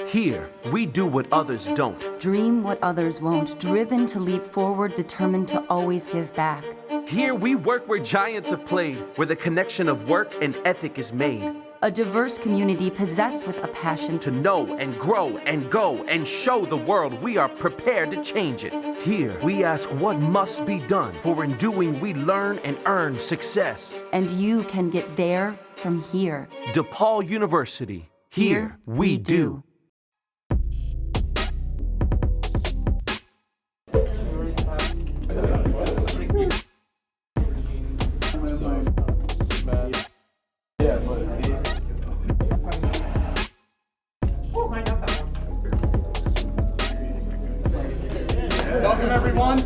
Here, we do what others don't. Dream what others won't, driven to leap forward, determined to always give back. Here, we work where giants have played, where the connection of work and ethic is made. A diverse community possessed with a passion To know and grow and go and show the world we are prepared to change it. Here, we ask what must be done, for in doing we learn and earn success. and you can get there from here. DePaul University. Here, we do. Welcome, everyone.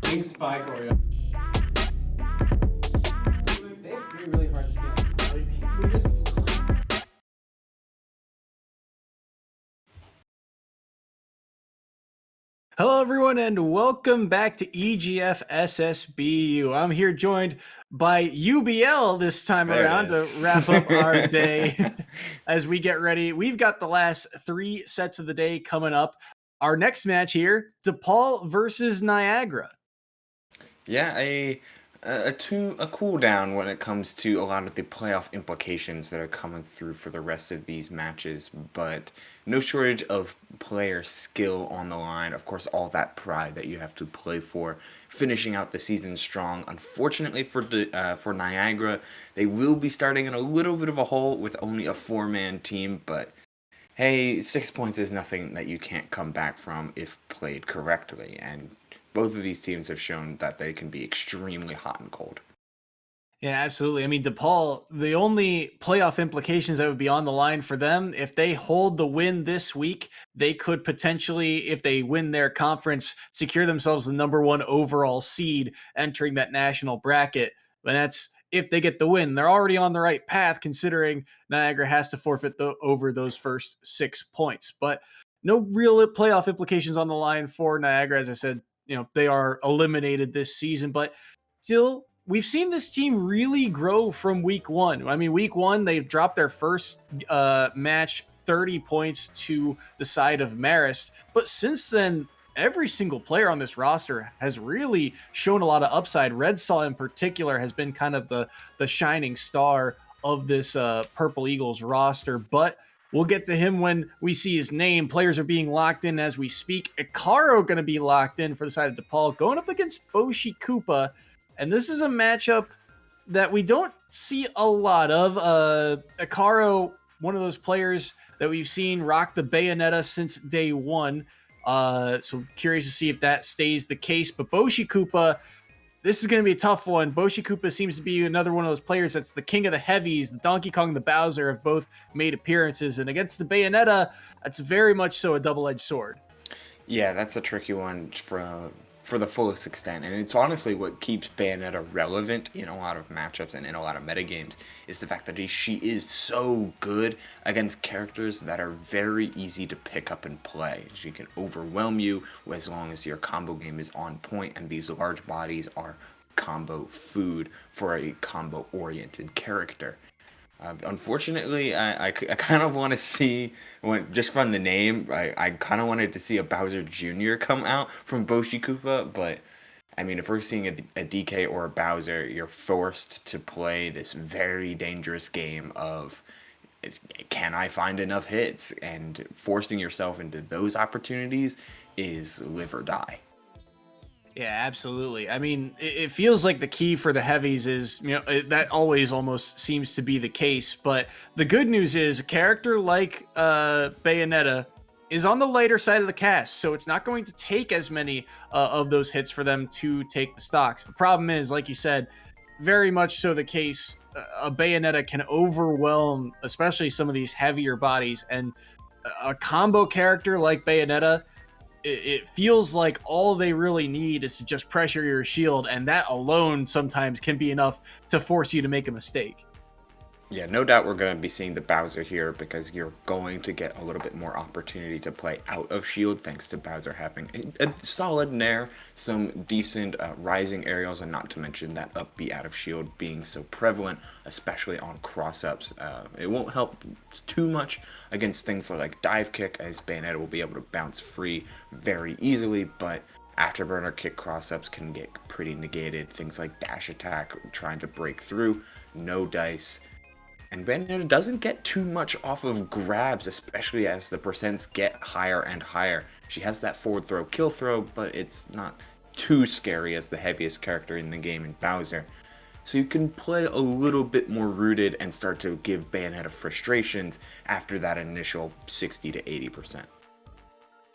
King Spike Oreo. They have three really hard skins. We just. Hello, everyone, and welcome back to EGF SSBU. I'm here joined by UBL this time There it around to is. wrap up our day as we get ready. We've got the last three sets of the day coming up. Our next match here, DePaul versus Niagara. Yeah, a cool down when it comes to a lot of the playoff implications that are coming through for the rest of these matches, but no shortage of player skill on the line. Of course, all that pride that you have to play for, finishing out the season strong. Unfortunately for Niagara, they will be starting in a little bit of a hole with only a 4-man team, but hey, 6 points is nothing that you can't come back from if played correctly, and both of these teams have shown that they can be extremely hot and cold. Yeah, absolutely. I mean, DePaul, the only playoff implications that would be on the line for them, if they hold the win this week, they could potentially, if they win their conference, secure themselves the number 1 overall seed entering that national bracket. And that's if they get the win. They're already on the right path, considering Niagara has to forfeit over those first 6 points. But no real playoff implications on the line for Niagara. As I said, they are eliminated this season, but still, we've seen this team really grow from week one. I mean, week one, they've dropped their first match 30 points to the side of Marist. But since then, every single player on this roster has really shown a lot of upside. Red Saw in particular has been kind of the shining star of this Purple Eagles roster. But we'll get to him when we see his name. Players are being locked in as we speak. Ikaro going to be locked in for the side of DePaul, going up against Boshi Koopa. And this is a matchup that we don't see a lot of. Ikaro, one of those players that we've seen rock the Bayonetta since day one. So curious to see if that stays the case. But Boshi Koopa, this is going to be a tough one. Boshi Koopa seems to be another one of those players that's the king of the heavies. The Donkey Kong and the Bowser have both made appearances. And against the Bayonetta, that's very much so a double-edged sword. Yeah, that's a tricky one for the fullest extent, and it's honestly what keeps Bayonetta relevant in a lot of matchups and in a lot of metagames, is the fact that she is so good against characters that are very easy to pick up and play. She can overwhelm you as long as your combo game is on point, and these large bodies are combo food for a combo-oriented character. Unfortunately, I kind of want to see, just from the name, I kind of wanted to see a Bowser Jr. come out from Boshi Koopa, but I mean, if we're seeing a DK or a Bowser, you're forced to play this very dangerous game of, can I find enough hits? And forcing yourself into those opportunities is live or die. Yeah, absolutely. I mean, it feels like the key for the heavies is, that always almost seems to be the case. But the good news is a character like Bayonetta is on the lighter side of the cast, so it's not going to take as many of those hits for them to take the stocks. The problem is, like you said, very much so the case, a Bayonetta can overwhelm, especially some of these heavier bodies. And a combo character like Bayonetta, it feels like all they really need is to just pressure your shield, and that alone sometimes can be enough to force you to make a mistake. Yeah, no doubt we're going to be seeing the Bowser here because you're going to get a little bit more opportunity to play out of shield thanks to Bowser having a solid nair, some decent rising aerials, and not to mention that up B out of shield being so prevalent, especially on cross-ups. It won't help too much against things like dive kick, as Bayonetta will be able to bounce free very easily, but afterburner kick cross-ups can get pretty negated. Things like dash attack, trying to break through, no dice. And Bayonetta doesn't get too much off of grabs, especially as the percents get higher and higher. She has that forward throw, kill throw, but it's not too scary as the heaviest character in the game in Bowser. So you can play a little bit more rooted and start to give Bayonetta frustrations after that initial 60 to 80%.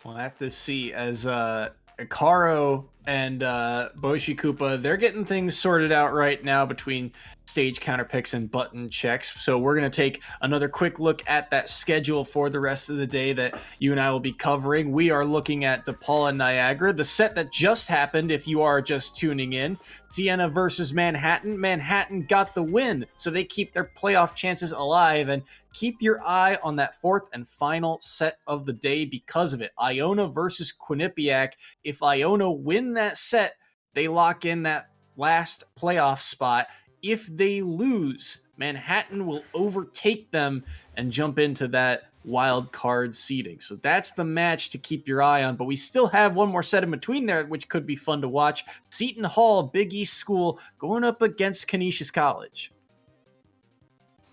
We'll have to see as Ikaro and Boshi Koopa, they're getting things sorted out right now between stage counter picks and button checks. So we're going to take another quick look at that schedule for the rest of the day that you and I will be covering. We are looking at DePaul and Niagara, the set that just happened if you are just tuning in. Siena versus Manhattan. Manhattan got the win, so they keep their playoff chances alive, and keep your eye on that fourth and final set of the day because of it. Iona versus Quinnipiac. If Iona win that set, they lock in that last playoff spot. If they lose, Manhattan will overtake them and jump into that wild card seeding. So that's the match to keep your eye on. But we still have one more set in between there, which could be fun to watch. Seton Hall, Big East School, going up against Canisius College.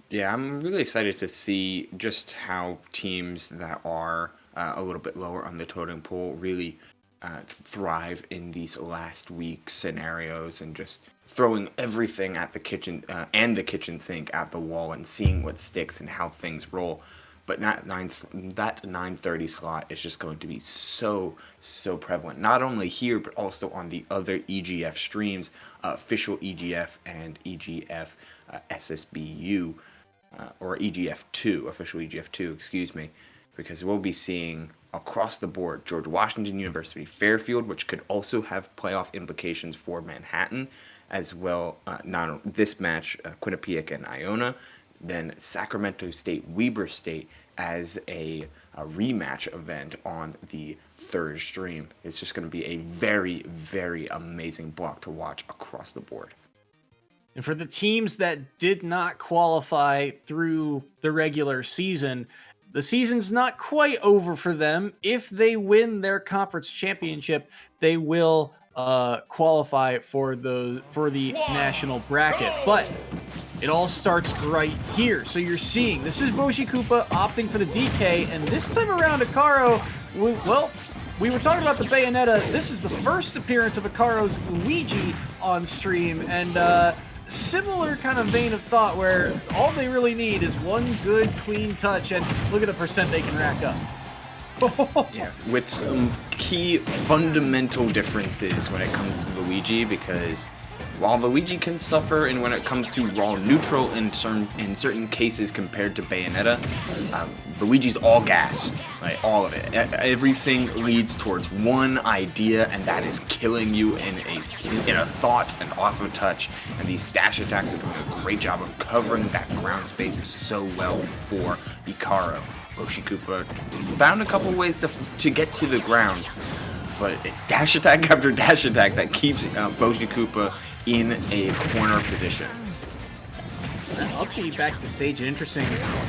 Yeah, I'm really excited to see just how teams that are a little bit lower on the totem pole really thrive in these last week scenarios, and just throwing everything at the kitchen and the kitchen sink at the wall and seeing what sticks and how things roll. But that 9:30 slot is just going to be so prevalent, not only here but also on the other EGF streams, official EGF and EGF SSBU, or EGF2, official EGF2, excuse me, because we'll be seeing across the board George Washington University Fairfield, which could also have playoff implications for Manhattan, as well, not this match, Quinnipiac and Iona, then Sacramento State Weber State as a rematch event on the third stream. It's just going to be a very amazing block to watch across the board. And for the teams that did not qualify through the regular season, the season's not quite over for them. If they win their conference championship, they will qualify for the national bracket. But it all starts right here. So you're seeing, this is Boshi Koopa opting for the DK, and this time around Ikaro, we were talking about the Bayonetta. This is the first appearance of Ikaro's Luigi on stream, and similar kind of vein of thought where all they really need is one good clean touch, and look at the percent they can rack up. Yeah, with some key fundamental differences when it comes to Luigi, because while Luigi can suffer and when it comes to raw neutral in certain cases compared to Bayonetta, Luigi's all gas, like all of it. Everything leads towards one idea, and that is killing you in a thought and off of touch. And these dash attacks are doing a great job of covering that ground space so well for Ikaro. Boshi Koopa found a couple ways to get to the ground, but it's dash attack after dash attack that keeps Boshi Koopa in a corner position. Up B back to stage, an interesting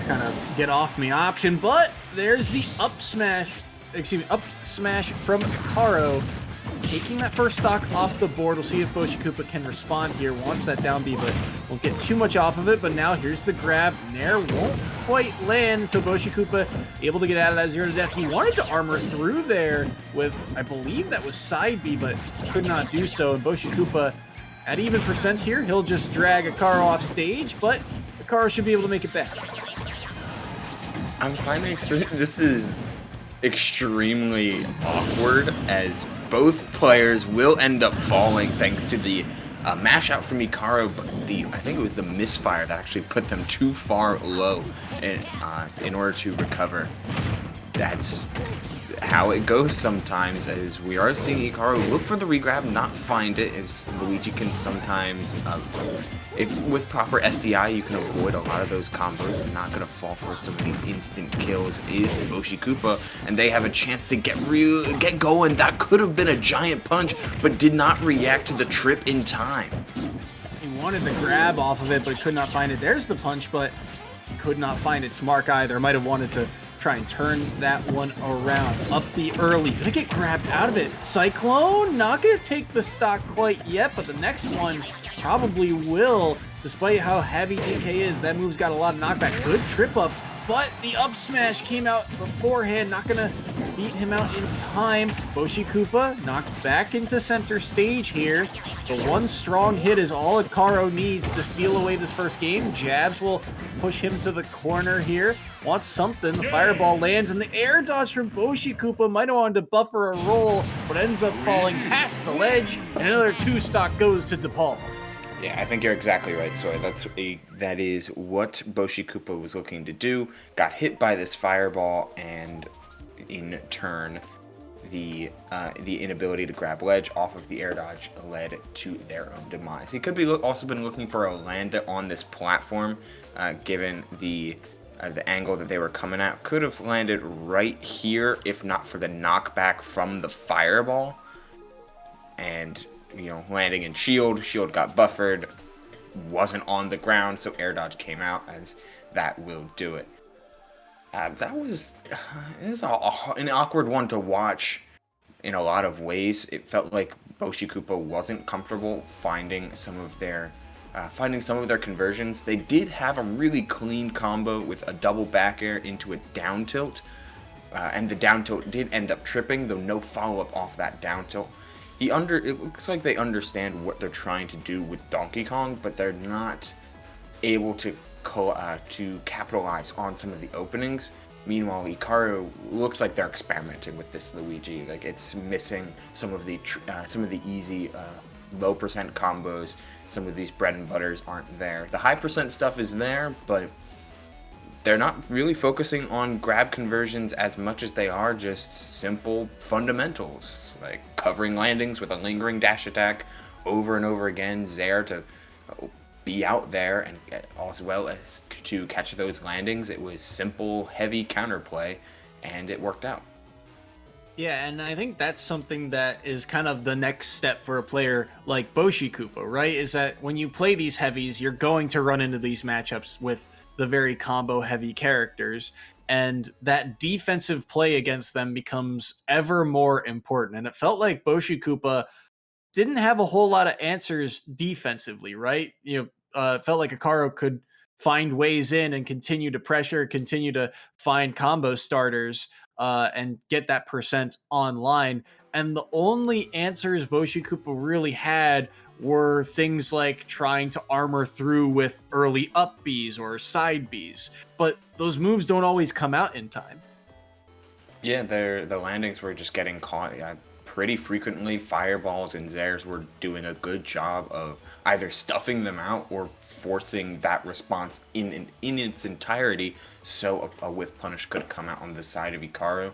kind of get off me option, but there's the up smash from Ikaro, taking that first stock off the board. We'll see if Boshi Koopa can respond here. Wants that down B, but won't get too much off of it. But now here's the grab. Nair won't quite land, so Boshi Koopa able to get out of that 0 to death. He wanted to armor through there with, I believe that was side B, but could not do so. And Boshi Koopa at even percents here, he'll just drag Ikaro off stage, but Ikaro should be able to make it back. I'm finding this is extremely awkward, as both players will end up falling thanks to the mash out from Ikaro, but I think it was the misfire that actually put them too far low in order to recover. That's how it goes sometimes, as we are seeing Ikaro look for the regrab, not find it, as Luigi can sometimes if with proper SDI, you can avoid a lot of those combos and not gonna fall for some of these instant kills is Boshi Koopa, and they have a chance to get going. That could have been a giant punch, but did not react to the trip in time. He wanted the grab off of it, but could not find it. There's the punch, but could not find its mark either. Might have wanted to try and turn that one around. Up the early. Gonna get grabbed out of it. Cyclone, not gonna take the stock quite yet, but the next one probably will. Despite how heavy DK is, that move's got a lot of knockback. Good trip up, but the up smash came out beforehand. Not gonna beat him out in time. Boshi Koopa knocked back into center stage here. The one strong hit is all Ikaro needs to seal away this first game. Jabs will push him to the corner here. Wants something. The fireball lands, and the air dodge from Boshi Koopa might have wanted to buffer a roll, but ends up falling past the ledge. And another 2 stock goes to DePaul. Yeah, I think you're exactly right, Soy. That is what Boshi Koopa was looking to do. Got hit by this fireball, and in turn, the inability to grab ledge off of the air dodge led to their own demise. He could be also been looking for a land on this platform, given the angle that they were coming at. Could have landed right here if not for the knockback from the fireball, and landing in shield got buffered, wasn't on the ground, so air dodge came out, as that will do it. That was an awkward one to watch in a lot of ways. It felt like Boshi Koopa wasn't comfortable finding some of their conversions. They did have a really clean combo with a double back air into a down tilt, and the down tilt did end up tripping, though no follow-up off that down tilt. It looks like they understand what they're trying to do with Donkey Kong, but they're not able to capitalize on some of the openings. Meanwhile, Ikaro looks like they're experimenting with this Luigi. Like, it's missing some of the easy low percent combos. Some of these bread and butters aren't there. The high percent stuff is there, but they're not really focusing on grab conversions as much as they are just simple fundamentals, like covering landings with a lingering dash attack over and over again, Zaire to be out there, and as well as to catch those landings. It was simple, heavy counterplay, and it worked out. Yeah, and I think that's something that is kind of the next step for a player like Boshi Koopa, right? Is that when you play these heavies, you're going to run into these matchups with the very combo heavy characters, and that defensive play against them becomes ever more important. And it felt like Boshi Koopa didn't have a whole lot of answers defensively, right? It felt like Ikaro could find ways in and continue to pressure, continue to find combo starters, and get that percent online. And the only answers Boshi Koopa really had were things like trying to armor through with early up Bs or side Bs, but those moves don't always come out in time. Yeah, the landings were just getting caught pretty frequently. Fireballs and Zaires were doing a good job of either stuffing them out or forcing that response in its entirety, so a whiff punish could come out on the side of Ikaro.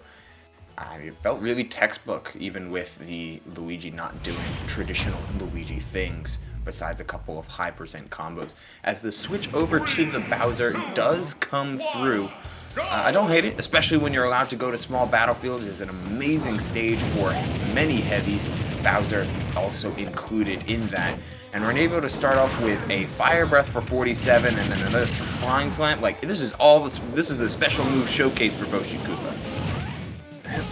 It felt really textbook, even with the Luigi not doing traditional Luigi things, besides a couple of high percent combos. As the switch over to the Bowser does come through, I don't hate it, especially when you're allowed to go to small battlefields. It is an amazing stage for many heavies, Bowser also included in that. And we're able to start off with a Fire Breath for 47 and then another Flying Slam. Like, this is a special move showcase for Boshi Koopa.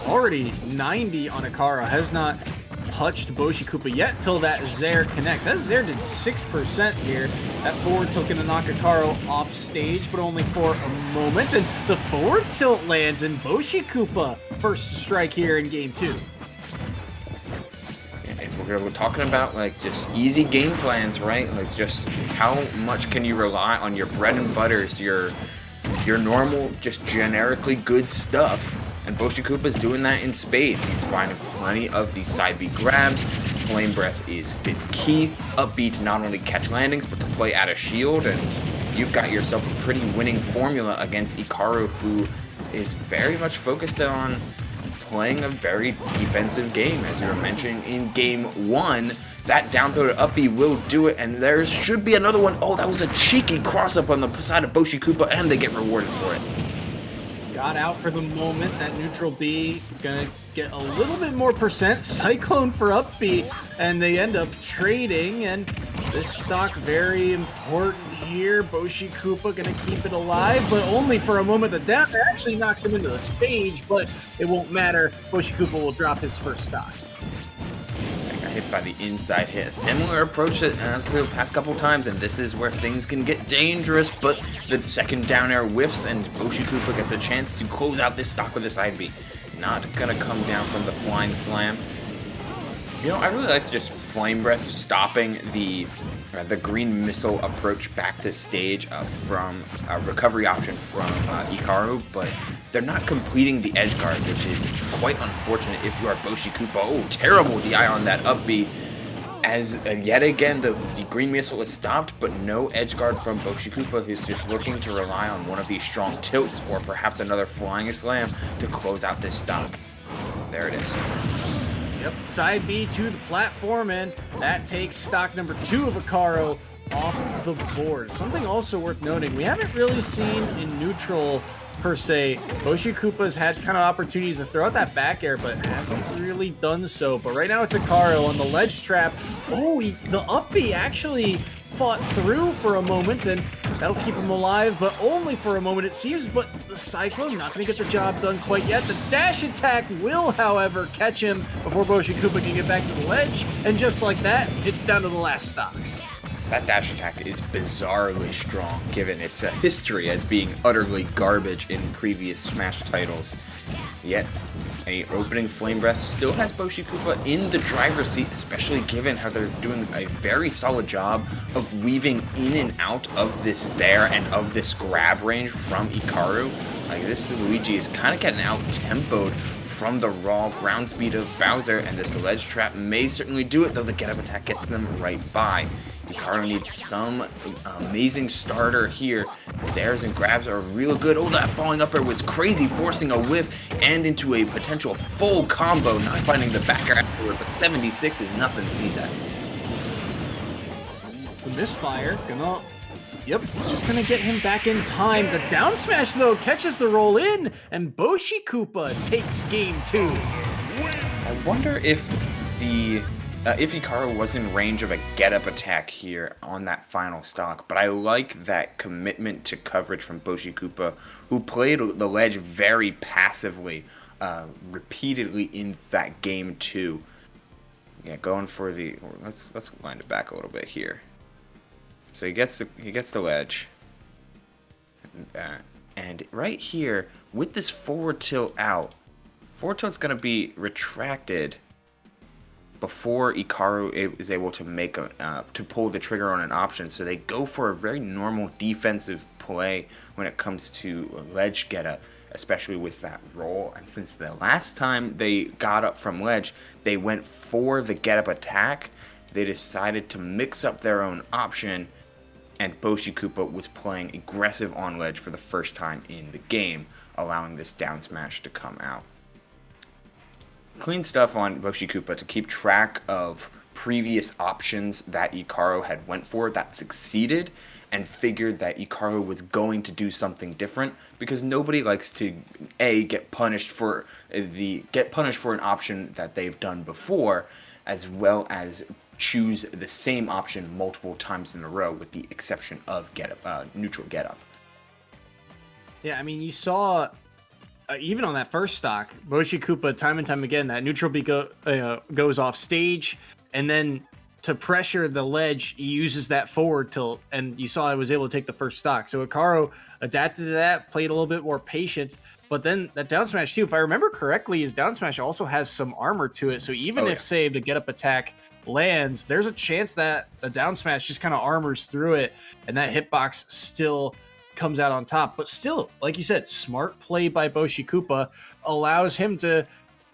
Already 90 on Ikaro, has not touched Boshi Koopa yet till that Zaire connects. That Zaire did 6% here. That forward tilt gonna knock Ikaro off stage, but only for a moment. And the forward tilt lands, and Boshi Koopa first strike here in game 2. If we're talking about like just easy game plans, right? Like, just how much can you rely on your bread and butters, your normal, just generically good stuff. And Boshi Koopa's doing that in spades. He's finding plenty of these side B grabs. Flame Breath is been key. Up B to not only catch landings, but to play out of shield. And you've got yourself a pretty winning formula against Ikaro, who is very much focused on playing a very defensive game. As you were mentioning in game 1, that down throw to up B will do it, and there should be another one. Oh, that was a cheeky cross-up on the side of Boshikupa, and they get rewarded for it. Got out for the moment. That neutral B gonna get a little bit more percent. Cyclone for up B, and they end up trading, and this stock very important here. Boshikupa gonna keep it alive, but only for a moment. The down actually knocks him into the stage, but it won't matter. Boshikupa will drop his first stock. Got hit by the inside hit. A similar approach as the past couple times, and this is where things can get dangerous, but the second down air whiffs, and Boshikupa gets a chance to close out this stock with a side B. Not gonna come down from the flying slam. You know, I really like just Flame Breath stopping the green missile approach back to stage from a recovery option from Ikaru, but they're not completing the edge guard, which is quite unfortunate if you are Boshikupa. Oh, terrible DI on that up B, as yet again the green missile is stopped, but no edge guard from Boshikupa, who's just looking to rely on one of these strong tilts or perhaps another flying slam to close out this stock. There it is. Yep, side B to the platform, and that takes stock number 2 of Ikaru off the board. Something also worth noting, we haven't really seen in neutral per se. Boshikupa's had kind of opportunities to throw out that back air, but hasn't really done so. But right now it's Ikaru on the ledge trap. Oh, the up B actually fought through for a moment, and that'll keep him alive, but only for a moment it seems. But the Cyclone not going to get the job done quite yet. The dash attack will, however, catch him before Boshikupa can get back to the ledge, and just like that, it's down to the last stocks. That dash attack is bizarrely strong, given its history as being utterly garbage in previous Smash titles. Yet, a opening Flame Breath still has Boshikupa in the driver's seat, especially given how they're doing a very solid job of weaving in and out of this Zair and of this grab range from Ikaru. Like, this Luigi is kind of getting out-tempoed from the raw ground speed of Bowser, and this ledge trap may certainly do it, though the get-up attack gets them right by. Ikaru needs some amazing starter here. Zairs and grabs are real good. Oh, that falling up air was crazy, forcing a whiff and into a potential full combo. Not finding the backer afterward, but 76 is nothing to sneeze at. The misfire, just gonna get him back in time. The down smash, though, catches the roll in, and Boshikupa takes game 2. I wonder if Ikaru was in range of a get-up attack here on that final stock, but I like that commitment to coverage from Boshikupa, who played the ledge very passively, repeatedly in that game 2. Yeah, going for the. Let's wind it back a little bit here. So he gets the ledge, and right here with this forward tilt out, forward tilt's gonna be retracted before Ikaru is able to make to pull the trigger on an option. So they go for a very normal defensive play when it comes to ledge get up, especially with that roll. And since the last time they got up from ledge, they went for the get up attack, they decided to mix up their own option, and Boshikupa was playing aggressive on ledge for the first time in the game, allowing this down smash to come out. Clean stuff on Boshikupa to keep track of previous options that Ikaru had went for that succeeded, and figured that Ikaru was going to do something different, because nobody likes to get punished for an option that they've done before, as well as choose the same option multiple times in a row, with the exception of neutral get up. Yeah, I mean, you saw even on that first stock, Boshikupa time and time again, that neutral B goes off stage, and then to pressure the ledge, he uses that forward tilt, and you saw I was able to take the first stock. So Ikaru adapted to that, played a little bit more patient, but then that down smash too, if I remember correctly, his down smash also has some armor to it. So even if, say, the get up attack lands, there's a chance that the down smash just kind of armors through it, and that hitbox still comes out on top. But still, like you said, smart play by Boshikupa allows him to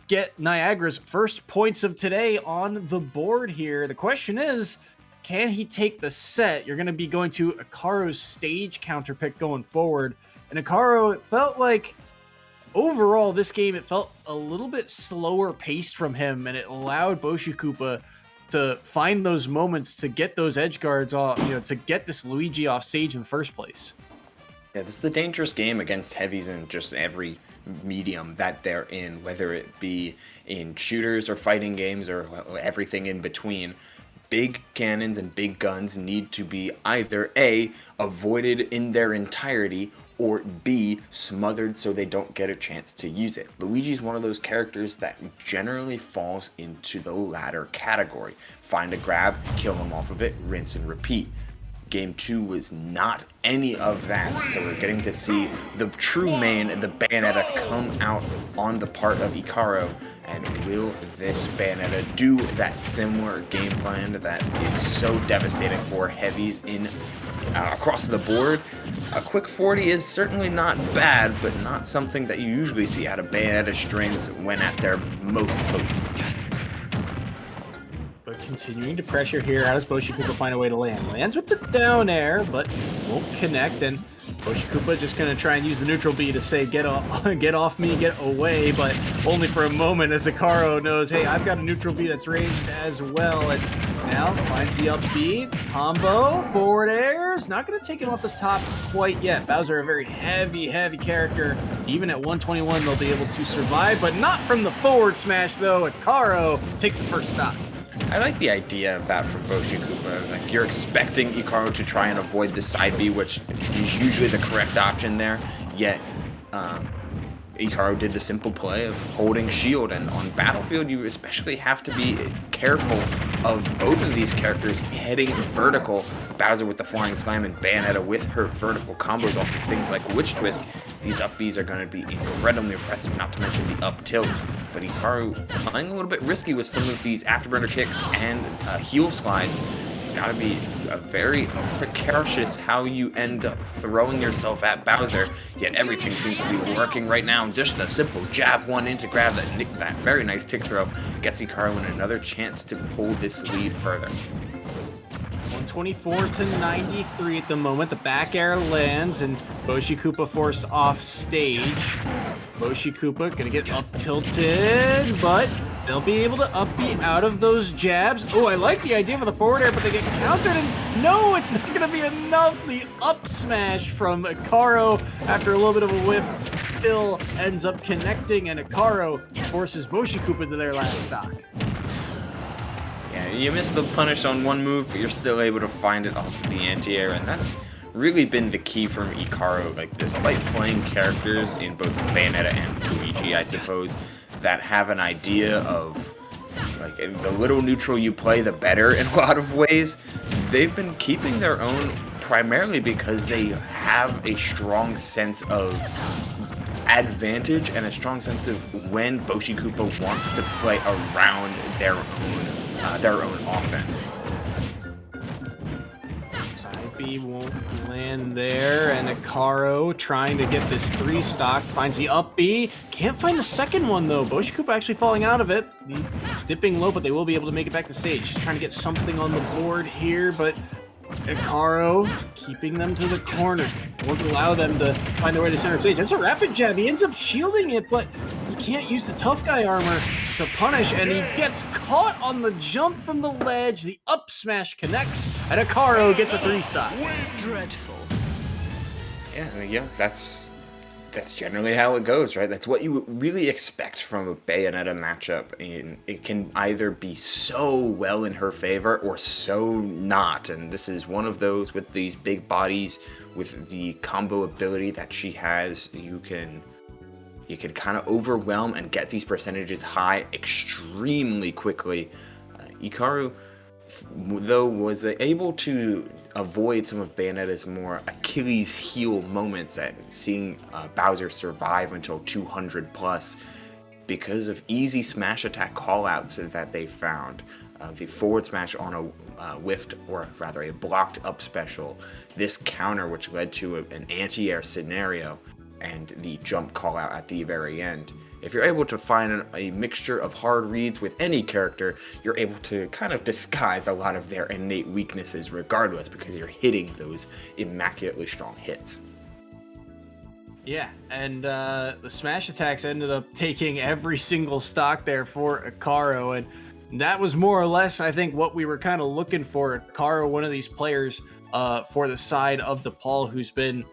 get Niagara's first points of today on the board here. The question is, can he take the set? You're going to be going to Ikaru's stage counter pick going forward. And Ikaru, it felt like overall, this game, it felt a little bit slower paced from him, and it allowed Boshikupa to find those moments to get those edge guards off, to get this Luigi off stage in the first place. Yeah, this is a dangerous game against heavies in just every medium that they're in, whether it be in shooters or fighting games or everything in between. Big cannons and big guns need to be either A, avoided in their entirety, or B, smothered so they don't get a chance to use it. Luigi's one of those characters that generally falls into the latter category. Find a grab, kill him off of it, rinse and repeat. Game 2 was not any of that, so we're getting to see the true main, the Bayonetta, come out on the part of Icaro. And will this Bayonetta do that similar game plan that is so devastating for heavies in across the board? A quick 40 is certainly not bad, but not something that you usually see out of Bayonetta strings when at their most potent. But continuing to pressure here, how does Boshikupa find a way to land? Lands with the down air, but won't connect, and Boshikupa just going to try and use the neutral B to say, get off me, get away, but only for a moment as Icaro knows, hey, I've got a neutral B that's ranged as well, and now finds the up B, combo, forward airs, not going to take him off the top quite yet. Bowser, a very heavy character. Even at 121, they'll be able to survive, but not from the forward smash, though. Icaro takes the first stock. I like the idea of that from Boshikupa. Like, you're expecting Icaro to try and avoid the side B, which is usually the correct option there, yet Icaro did the simple play of holding shield, and on Battlefield you especially have to be careful of both of these characters heading vertical. Bowser with the flying slam and Bayonetta with her vertical combos off of things like Witch Twist. These up Bs are going to be incredibly impressive, not to mention the up tilt. But Icaro playing a little bit risky with some of these afterburner kicks and heel slides. Gotta be very precarious how you end up throwing yourself at Bowser, yet everything seems to be working right now. Just a simple jab one in to grab that very nice tick throw gets Icaro another chance to pull this lead further. 124 to 93 at the moment. The back air lands and Boshikupa forced off stage. Boshikupa gonna get up tilted, but they'll be able to up B out of those jabs. Oh, I like the idea for the forward air, but they get countered, and no, it's not gonna be enough. The up smash from Icaro after a little bit of a whiff still ends up connecting, and Icaro forces Boshikupa to their last stock. Yeah, you miss the punish on one move, but you're still able to find it off of the anti-air, and that's really been the key from Icaro. Like, despite playing characters in both Bayonetta and Luigi, I suppose, that have an idea of, like, the little neutral you play, the better in a lot of ways, they've been keeping their own primarily because they have a strong sense of advantage and a strong sense of when Boshikupa wants to play around their own offense. Side B won't land there, and Icaro trying to get this 3 stock, finds the up B, can't find the second one though. Boshikupa actually falling out of it, dipping low, but they will be able to make it back to stage. Trying to get something on the board here, but Icaro keeping them to the corner. Won't allow them to find their way to center stage. That's a rapid jab. He ends up shielding it, but he can't use the tough guy armor to punish, and he gets caught on the jump from the ledge. The up smash connects, and Icaro gets a 3 stock. Dreadful. Yeah, that's generally how it goes, right? That's what you really expect from a Bayonetta matchup, and it can either be so well in her favor or so not, and this is one of those with these big bodies, with the combo ability that she has. You can kind of overwhelm and get these percentages high extremely quickly. Icaro, though, was able to avoid some of Bayonetta's more Achilles heel moments at seeing Bowser survive until 200 plus because of easy smash attack callouts that they found. The forward smash on a whiffed, or rather a blocked up special, this counter which led to an anti-air scenario, and the jump callout at the very end. If you're able to find a mixture of hard reads with any character, you're able to kind of disguise a lot of their innate weaknesses regardless, because you're hitting those immaculately strong hits. Yeah, and the Smash Attacks ended up taking every single stock there for Akaro, and that was more or less, I think, what we were kind of looking for. Akaro, one of these players for the side of DePaul, who's been,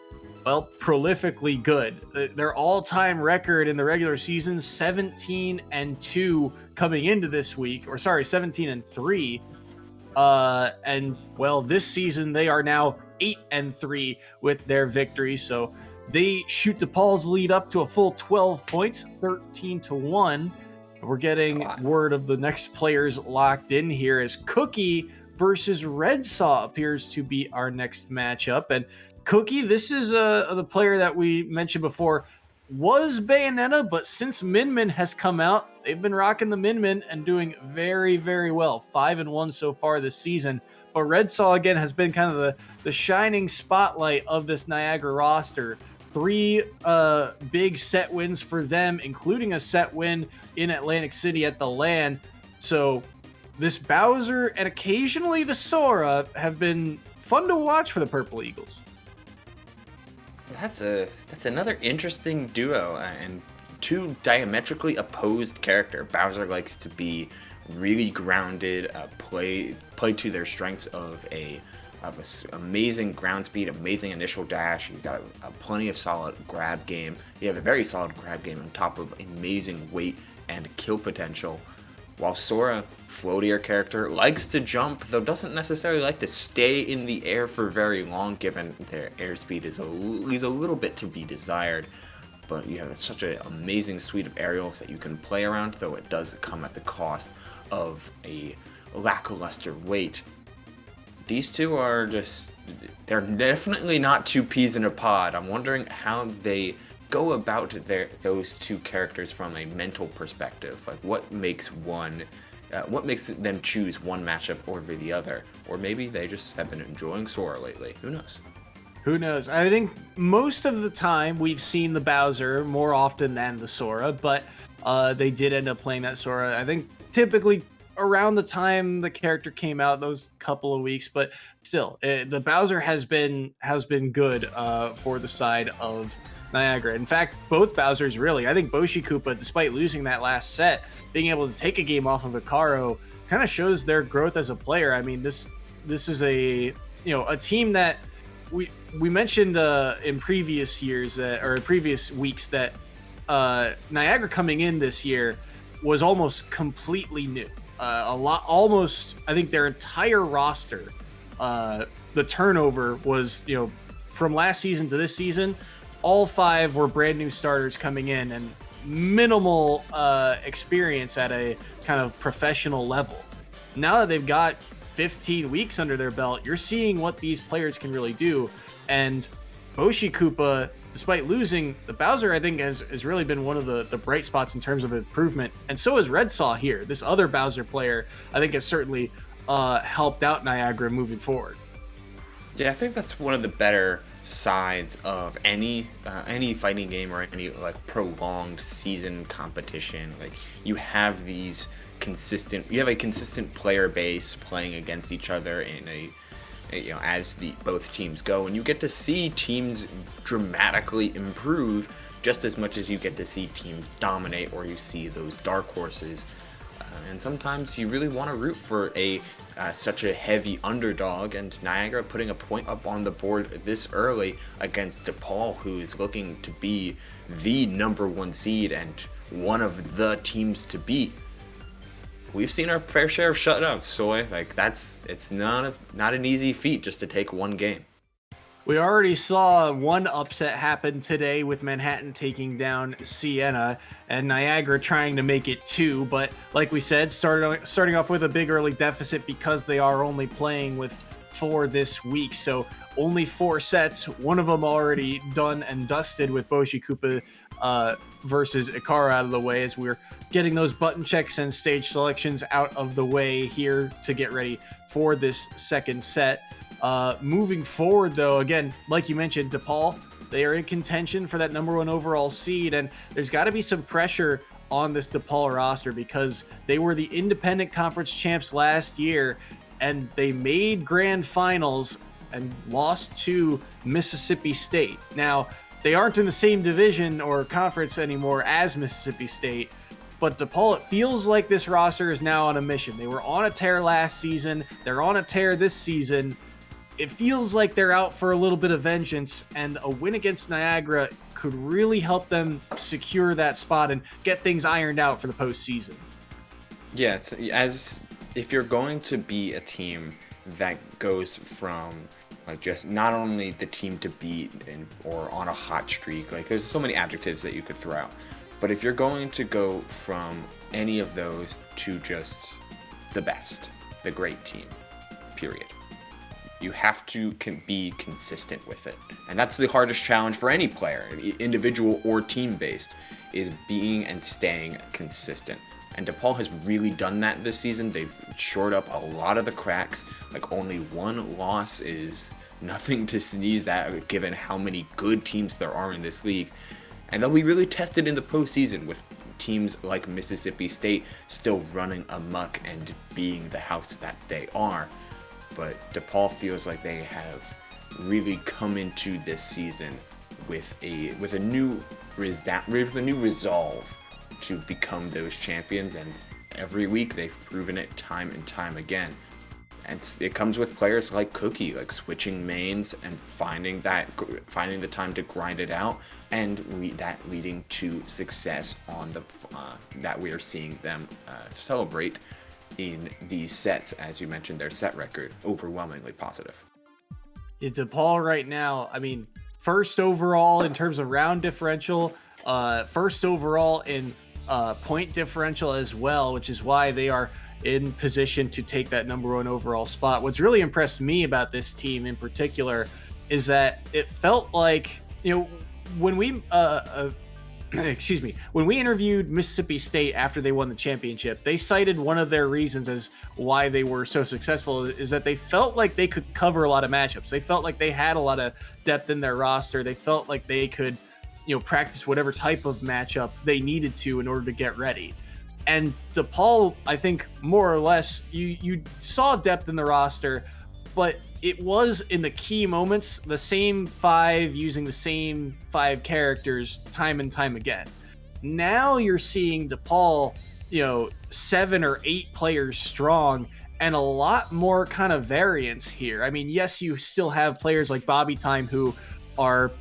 well, prolifically good. Their all-time record in the regular season, 17-2 coming into this week, or sorry, 17-3. And well, this season they are now 8-3 with their victory. So they shoot DePaul's lead up to a full 12 points, 13-1. We're getting word of the next players locked in here as Cookie versus Red Saw appears to be our next matchup. And Cookie, this is the player that we mentioned before, was Bayonetta, but since Min Min has come out, they've been rocking the Min Min and doing very, very well. 5-1 so far this season. But Red Saw, again, has been kind of the shining spotlight of this Niagara roster. 3 big set wins for them, including a set win in Atlantic City at the LAN. So this Bowser and occasionally the Sora have been fun to watch for the Purple Eagles. That's another interesting duo, and 2 diametrically opposed character. Bowser likes to be really grounded, play to their strengths of amazing ground speed, amazing initial dash. You've got plenty of solid grab game. You have a very solid grab game on top of amazing weight and kill potential. While Sora, floatier character, likes to jump, though doesn't necessarily like to stay in the air for very long, given their airspeed leaves a little bit to be desired. But you have such an amazing suite of aerials that you can play around, though it does come at the cost of a lackluster weight. These 2 are they're definitely not 2 peas in a pod. I'm wondering how they go about those 2 characters from a mental perspective. Like, what makes them choose one matchup over the other? Or maybe they just have been enjoying Sora lately. Who knows? Who knows? I think most of the time we've seen the Bowser more often than the Sora, but they did end up playing that Sora. I think typically around the time the character came out, those couple of weeks, but still, the Bowser has been good for the side of Niagara. In fact, both Bowsers really. I think Boshi Koopa, despite losing that last set, being able to take a game off of Akaro kind of shows their growth as a player. I mean, this is a team that we mentioned in previous years or previous weeks that Niagara coming in this year was almost completely new. Almost, I think their entire roster, the turnover was, from last season to this season, all 5 were brand new starters coming in and minimal experience at a kind of professional level. Now that they've got 15 weeks under their belt, you're seeing what these players can really do. And Boshi Koopa, despite losing, the Bowser, I think, has really been one of the bright spots in terms of improvement. And so is Red Saw here. This other Bowser player, I think, has certainly helped out Niagara moving forward. Yeah, I think that's one of the better sides of any fighting game or any prolonged season competition. Like, you have a consistent player base playing against each other in as both teams go, and you get to see teams dramatically improve just as much as you get to see teams dominate, or you see those dark horses. And sometimes you really want to root for such a heavy underdog, and Niagara putting a point up on the board this early against DePaul, who is looking to be the #1 seed and one of the teams to beat. We've seen our fair share of shutouts, so it's not an easy feat just to take one game. We already saw one upset happen today with Manhattan taking down Siena and Niagara trying to make it 2. But like we said, starting off with a big early deficit because they are only playing with 4 this week. So only 4 sets, one of them already done and dusted with Boshi Koopa versus Akaro out of the way, as we're getting those button checks and stage selections out of the way here to get ready for this second set. Moving forward, though, again, like you mentioned, DePaul, they are in contention for that #1 overall seed, and there's got to be some pressure on this DePaul roster because they were the independent conference champs last year, and they made grand finals and lost to Mississippi State. Now, they aren't in the same division or conference anymore as Mississippi State. But DePaul, it feels like this roster is now on a mission. They were on a tear last season. They're on a tear this season. It feels like they're out for a little bit of vengeance, and a win against Niagara could really help them secure that spot and get things ironed out for the postseason. Yes, as if you're going to be a team that goes from like just not only the team to beat or on a hot streak, like there's so many adjectives that you could throw out. But if you're going to go from any of those to just the best, the great team, period, you have to be consistent with it. And that's the hardest challenge for any player, individual or team-based, is being and staying consistent. And DePaul has really done that this season. They've shored up a lot of the cracks. Like, only one loss is nothing to sneeze at, given how many good teams there are in this league. And they'll be really tested in the postseason with teams like Mississippi State still running amok and being the house that they are. But DePaul feels like they have really come into this season with a new resolve to become those champions, and every week they've proven it time and time again. And it comes with players like Cookie, like switching mains and finding the time to grind it out, and that leading to success on the that we are seeing them celebrate in these sets. As you mentioned, their set record overwhelmingly positive. Yeah, DePaul right now, I mean, first overall in terms of round differential, first overall in point differential as well, which is why they are in position to take that number 1 overall spot. What's really impressed me about this team in particular is that it felt like, when we when we interviewed Mississippi State after they won the championship, they cited one of their reasons as why they were so successful is that they felt like they could cover a lot of matchups. They felt like they had a lot of depth in their roster. They felt like they could, practice whatever type of matchup they needed to in order to get ready. And DePaul, I think more or less, you saw depth in the roster, but it was in the key moments, the same 5 using the same 5 characters time and time again. Now you're seeing DePaul, 7 or 8 players strong and a lot more kind of variance here. I mean, yes, you still have players like Bobby Time who are,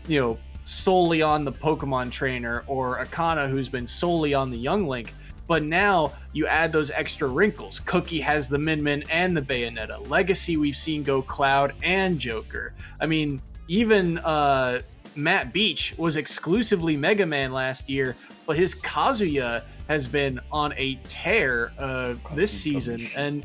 solely on the Pokemon trainer, or Akana who's been solely on the Young Link. But now you add those extra wrinkles. Cookie has the Min and the Bayonetta. Legacy, we've seen go Cloud and Joker. I mean, even Matt Beach was exclusively Mega Man last year, but his Kazuya has been on a tear this season. And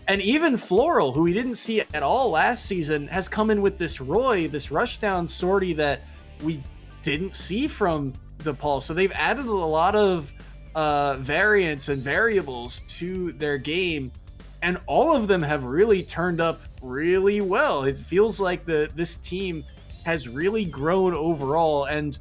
and even Floral, who we didn't see at all last season, has come in with this Roy, this rushdown sortie that we didn't see from DePaul. So they've added a lot of variants and variables to their game, and all of them have really turned up really well. It feels like this team has really grown overall, and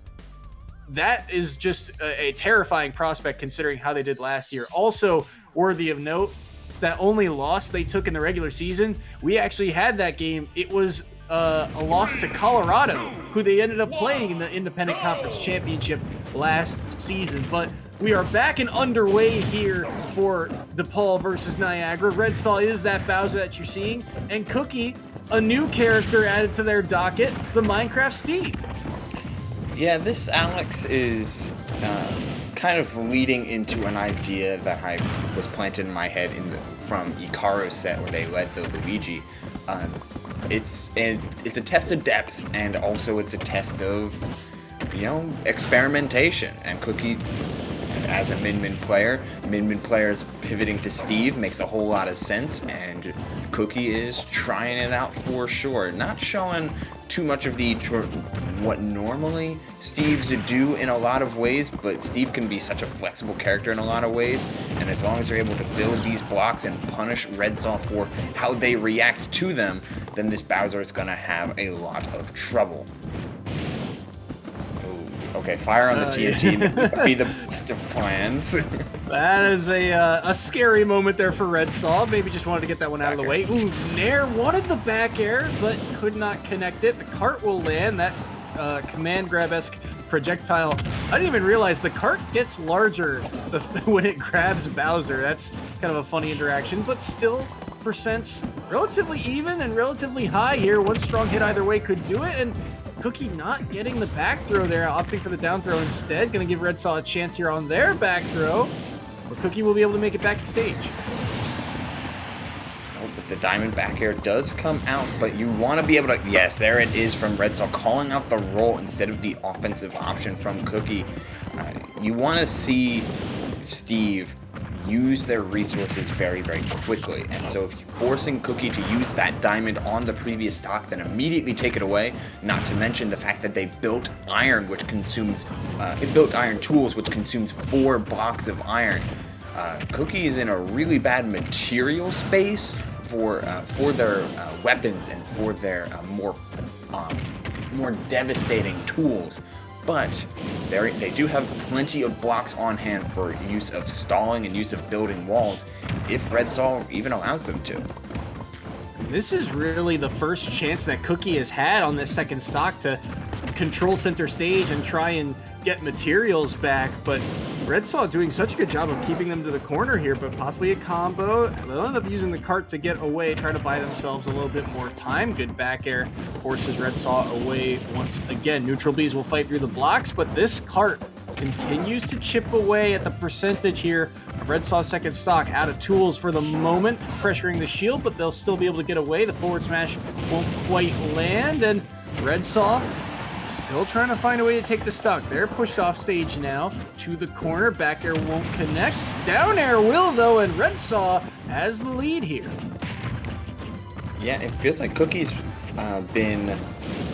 that is just a terrifying prospect considering how they did last year. Also worthy of note, that only loss they took in the regular season, we actually had that game. It was a loss to Colorado, who they ended up playing in the Independent Conference Championship last season. But we are back and underway here for DePaul versus Niagara. Red Saw is that Bowser that you're seeing, and Cookie, a new character added to their docket, the Minecraft Steve. Yeah, this Alex is kind of leading into an idea that I was planted in my head from Ikaru's set where they led the Luigi. It's a test of depth, and also it's a test of experimentation. And Cookie, as a Min players pivoting to Steve makes a whole lot of sense, and Cookie is trying it out for sure. Not showing too much of what normally Steves do in a lot of ways, but Steve can be such a flexible character in a lot of ways, and as long as they're able to build these blocks and punish Red Saw for how they react to them, then this Bowser is going to have a lot of trouble. Okay, fire on the TNT would be the best of plans. That is a scary moment there for Red Saw. Maybe just wanted to get that one out of the way. Ooh, Nair wanted the back air, but could not connect it. The cart will land. That command grab-esque projectile. I didn't even realize the cart gets larger when it grabs Bowser. That's kind of a funny interaction, but still, percents relatively even and relatively high here. One strong hit either way could do it, and Cookie not getting the back throw there, opting for the down throw instead. Gonna give Red Saw a chance here on their back throw, but Cookie will be able to make it back to stage. Oh, but the diamond back air does come out, but you want to be able to... Yes, there it is from Red Saw, calling out the roll instead of the offensive option from Cookie. You want to see Steve use their resources very, very quickly. And so if you're forcing Cookie to use that diamond on the previous stock, then immediately take it away, not to mention the fact that they built iron, which consumes... it built iron tools, which consumes 4 blocks of iron. Cookie is in a really bad material space for their weapons and for their more devastating tools. But they do have plenty of blocks on hand for use of stalling and use of building walls, if Red Saw even allows them to. This is really the first chance that Cookie has had on this second stock to control center stage and try and get materials back, but Red Saw doing such a good job of keeping them to the corner here, but possibly a combo. They'll end up using the cart to get away, try to buy themselves a little bit more time. Good back air forces Red Saw away once again. Neutral Bees will fight through the blocks, but this cart continues to chip away at the percentage here of Red Saw's second stock. Out of tools for the moment, pressuring the shield, but they'll still be able to get away. The forward smash won't quite land, and Red Saw still trying to find a way to take the stock. They're pushed off stage now to the corner. Back air won't connect. Down air will, though, and Red Saw has the lead here. Yeah, it feels like Cookie's been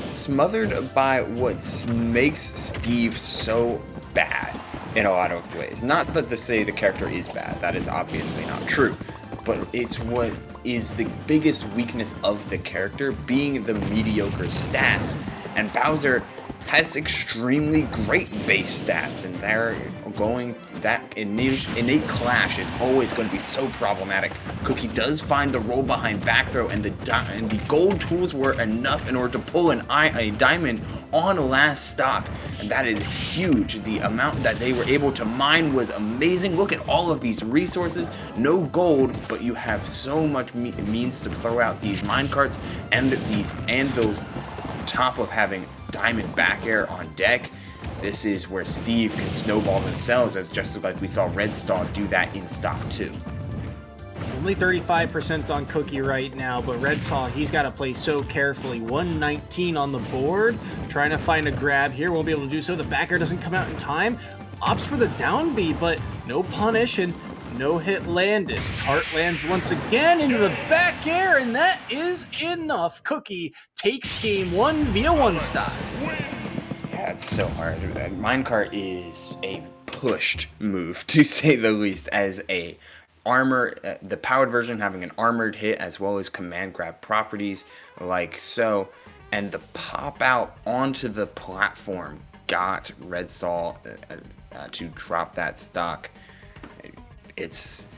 smothered by what makes Steve so bad in a lot of ways. Not that to say the character is bad. That is obviously not true. But it's what is the biggest weakness of the character, being the mediocre stats. And Bowser has extremely great base stats, and they're going... That innate clash is always going to be so problematic. Cookie does find the roll behind back throw, and the gold tools were enough in order to pull a diamond on last stock, and that is huge. The amount that they were able to mine was amazing. Look at all of these resources. No gold, but you have so much means to throw out these mine carts and these anvils, on top of having diamond back air on deck. This is where Steve can snowball themselves, as just like we saw Red Saw do that in stock 2. Only 35% on Cookie right now, but Red Saw, he's got to play so carefully. 119 on the board, trying to find a grab here. Won't be able to do so. The back air doesn't come out in time. Opts for the down B, but no punish and no hit landed. Cart lands once again into the back air, and that is enough. Cookie takes game 1 via 1 stock. Yeah, it's so hard. Minecart is a pushed move, to say the least, as a armor, the powered version having an armored hit as well as command grab properties like so, and the pop out onto the platform got Red Saw to drop that stock.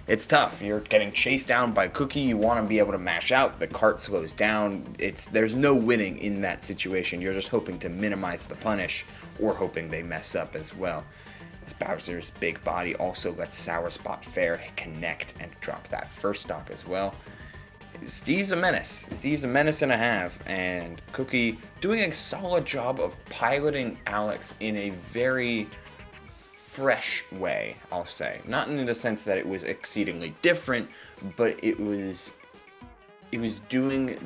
It's tough. You're getting chased down by Cookie. You want to be able to mash out. The cart slows down. There's no winning in that situation. You're just hoping to minimize the punish, or hoping they mess up as well. Bowser's big body also lets Sour Spot Fair connect and drop that first stock as well. Steve's a menace. Steve's a menace and a half, and Cookie doing a solid job of piloting Alex in a very fresh way, I'll say. Not in the sense that it was exceedingly different, but it was doing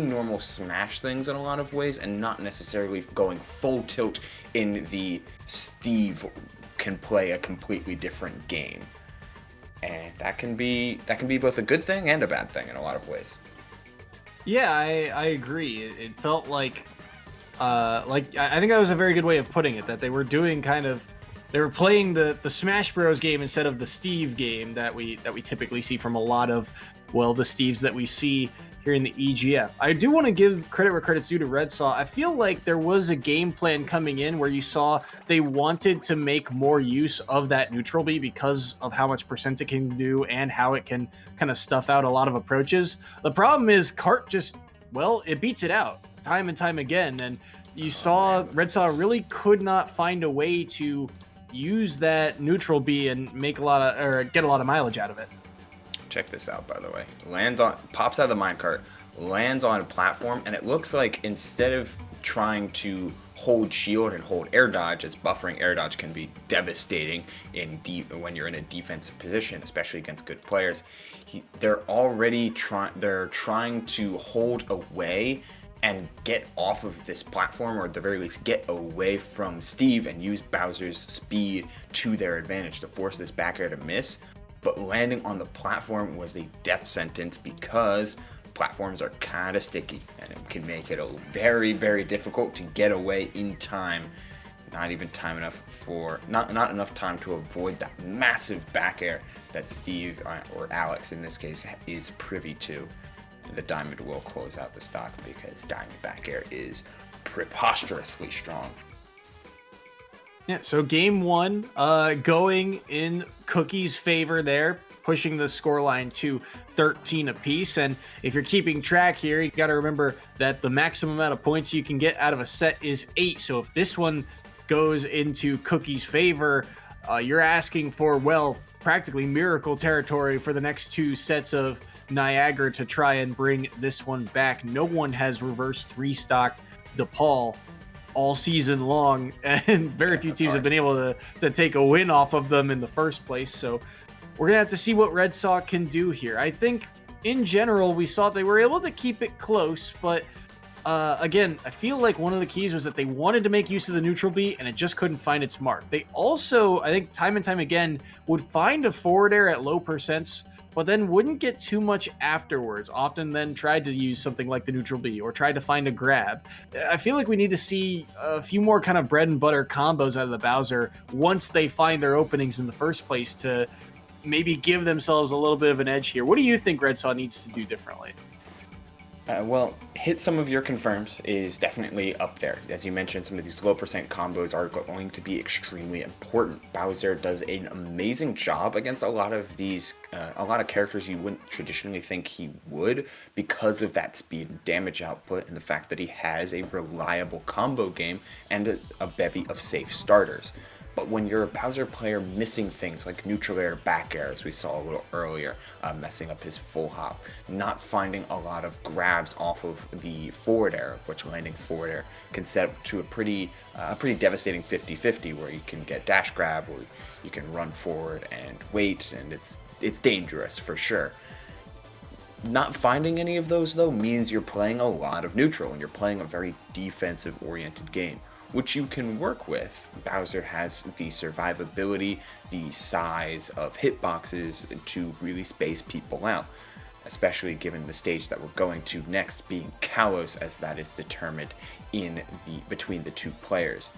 normal Smash things in a lot of ways, and not necessarily going full tilt in the Steve can play a completely different game. And that can be both a good thing and a bad thing in a lot of ways. Yeah, I agree. It felt like I think that was a very good way of putting it, that they were doing they were playing the Smash Bros game instead of the Steve game that we typically see from a lot of, well, the Steves that we see here in the EGF. I do want to give credit where credit's due to Red Saw. I feel like there was a game plan coming in where you saw they wanted to make more use of that neutral B because of how much percent it can do and how it can kind of stuff out a lot of approaches. The problem is Cart just, well, it beats it out time and time again, and you saw Red Saw really could not find a way to use that neutral B and make a lot of, or get a lot of mileage out of it. Check this out, by the way. Pops out of the minecart, lands on a platform, and it looks like instead of trying to hold shield and hold air dodge, as buffering air dodge can be devastating when you're in a defensive position, especially against good players. They're trying to hold away and get off of this platform, or at the very least get away from Steve and use Bowser's speed to their advantage to force this back air to miss. But landing on the platform was a death sentence because platforms are kind of sticky and it can make it very, very difficult to get away in time. Not enough time to avoid that massive back air that Steve, or Alex in this case, is privy to. The Diamond will close out the stock because Diamond back air is preposterously strong. Yeah, so game one, going in Cookie's favor there, pushing the scoreline to 13 apiece. And if you're keeping track here, you got to remember that the maximum amount of points you can get out of a set is 8. So if this one goes into Cookie's favor, you're asking for, well, practically miracle territory for the next 2 sets of Niagara to try and bring this one back. No one has reverse 3-stocked DePaul all season long, and very few teams have been able to take a win off of them in the first place. So we're gonna have to see what Red Sox can do here. I think in general we saw they were able to keep it close, but again, I feel like one of the keys was that they wanted to make use of the neutral B and it just couldn't find its mark. They also, I think time and time again, would find a forward air at low percents, but then wouldn't get too much afterwards, often then tried to use something like the neutral B or tried to find a grab. I feel like we need to see a few more kind of bread and butter combos out of the Bowser once they find their openings in the first place to maybe give themselves a little bit of an edge here. What do you think Red Saw needs to do differently? Well, hit some of your confirms is definitely up there. As you mentioned, some of these low percent combos are going to be extremely important. Bowser does an amazing job against a lot of characters you wouldn't traditionally think he would because of that speed and damage output and the fact that he has a reliable combo game and a bevy of safe starters. But when you're a Bowser player missing things like neutral air, back air, as we saw a little earlier, messing up his full hop, not finding a lot of grabs off of the forward air, of which landing forward air can set up to a pretty devastating 50-50, where you can get dash grab, or you can run forward and wait, and it's dangerous for sure. Not finding any of those, though, means you're playing a lot of neutral, and you're playing a very defensive-oriented game, which you can work with. Bowser has the survivability, the size of hitboxes to really space people out, especially given the stage that we're going to next being Kalos, as that is determined between the 2 players.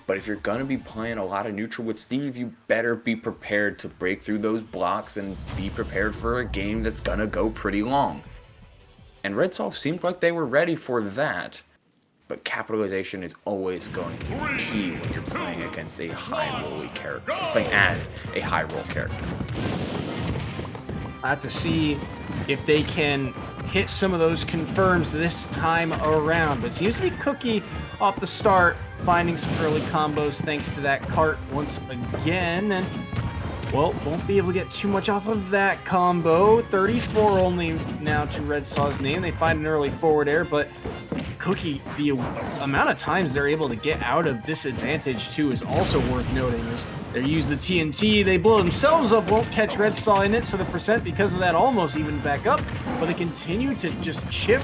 But if you're going to be playing a lot of neutral with Steve, you better be prepared to break through those blocks and be prepared for a game that's going to go pretty long. And Red Sox seemed like they were ready for that. But capitalization is always going to be key when you're playing against a high-roll character, playing as a high-roll character. I have to see if they can hit some of those confirms this time around. But it seems to be Cookie off the start, finding some early combos thanks to that cart once again. And, well, won't be able to get too much off of that combo. 34 only now to Red Saw's name. They find an early forward air, but Cookie, the amount of times they're able to get out of disadvantage too is also worth noting. As they use the TNT, they blow themselves up, won't catch Red Saw in it, so the percent because of that almost even back up, but they continue to just chip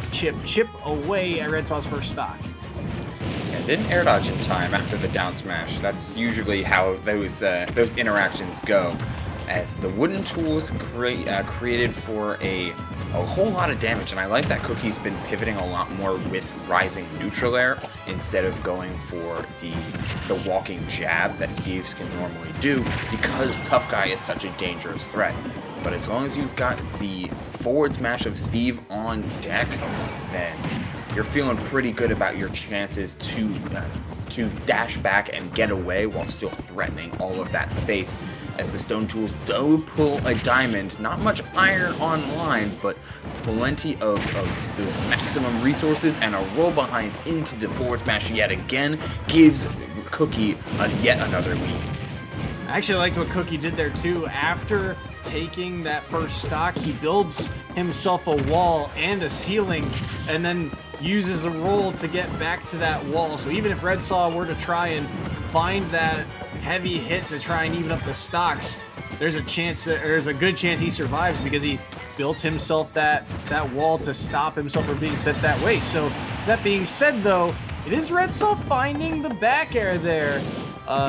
away at Red Saw's first stock. Yeah, didn't air dodge in time after the down smash. That's usually how those interactions go, as the wooden tools created for a whole lot of damage. And I like that Cookie's been pivoting a lot more with rising neutral air instead of going for the walking jab that Steve's can normally do, because Tough Guy is such a dangerous threat. But as long as you've got the forward smash of Steve on deck, then you're feeling pretty good about your chances to dash back and get away while still threatening all of that space. As the stone tools do pull a diamond, not much iron online, but plenty of those maximum resources, and a roll behind into the forward smash yet again gives Cookie yet another lead. I actually liked what Cookie did there too. After taking that first stock, he builds himself a wall and a ceiling, and then uses a roll to get back to that wall. So even if Red Saw were to try and find that heavy hit to try and even up the stocks, there's a good chance he survives because he built himself that wall to stop himself from being sent that way. So that being said, though, it is Red Saw finding the back air there,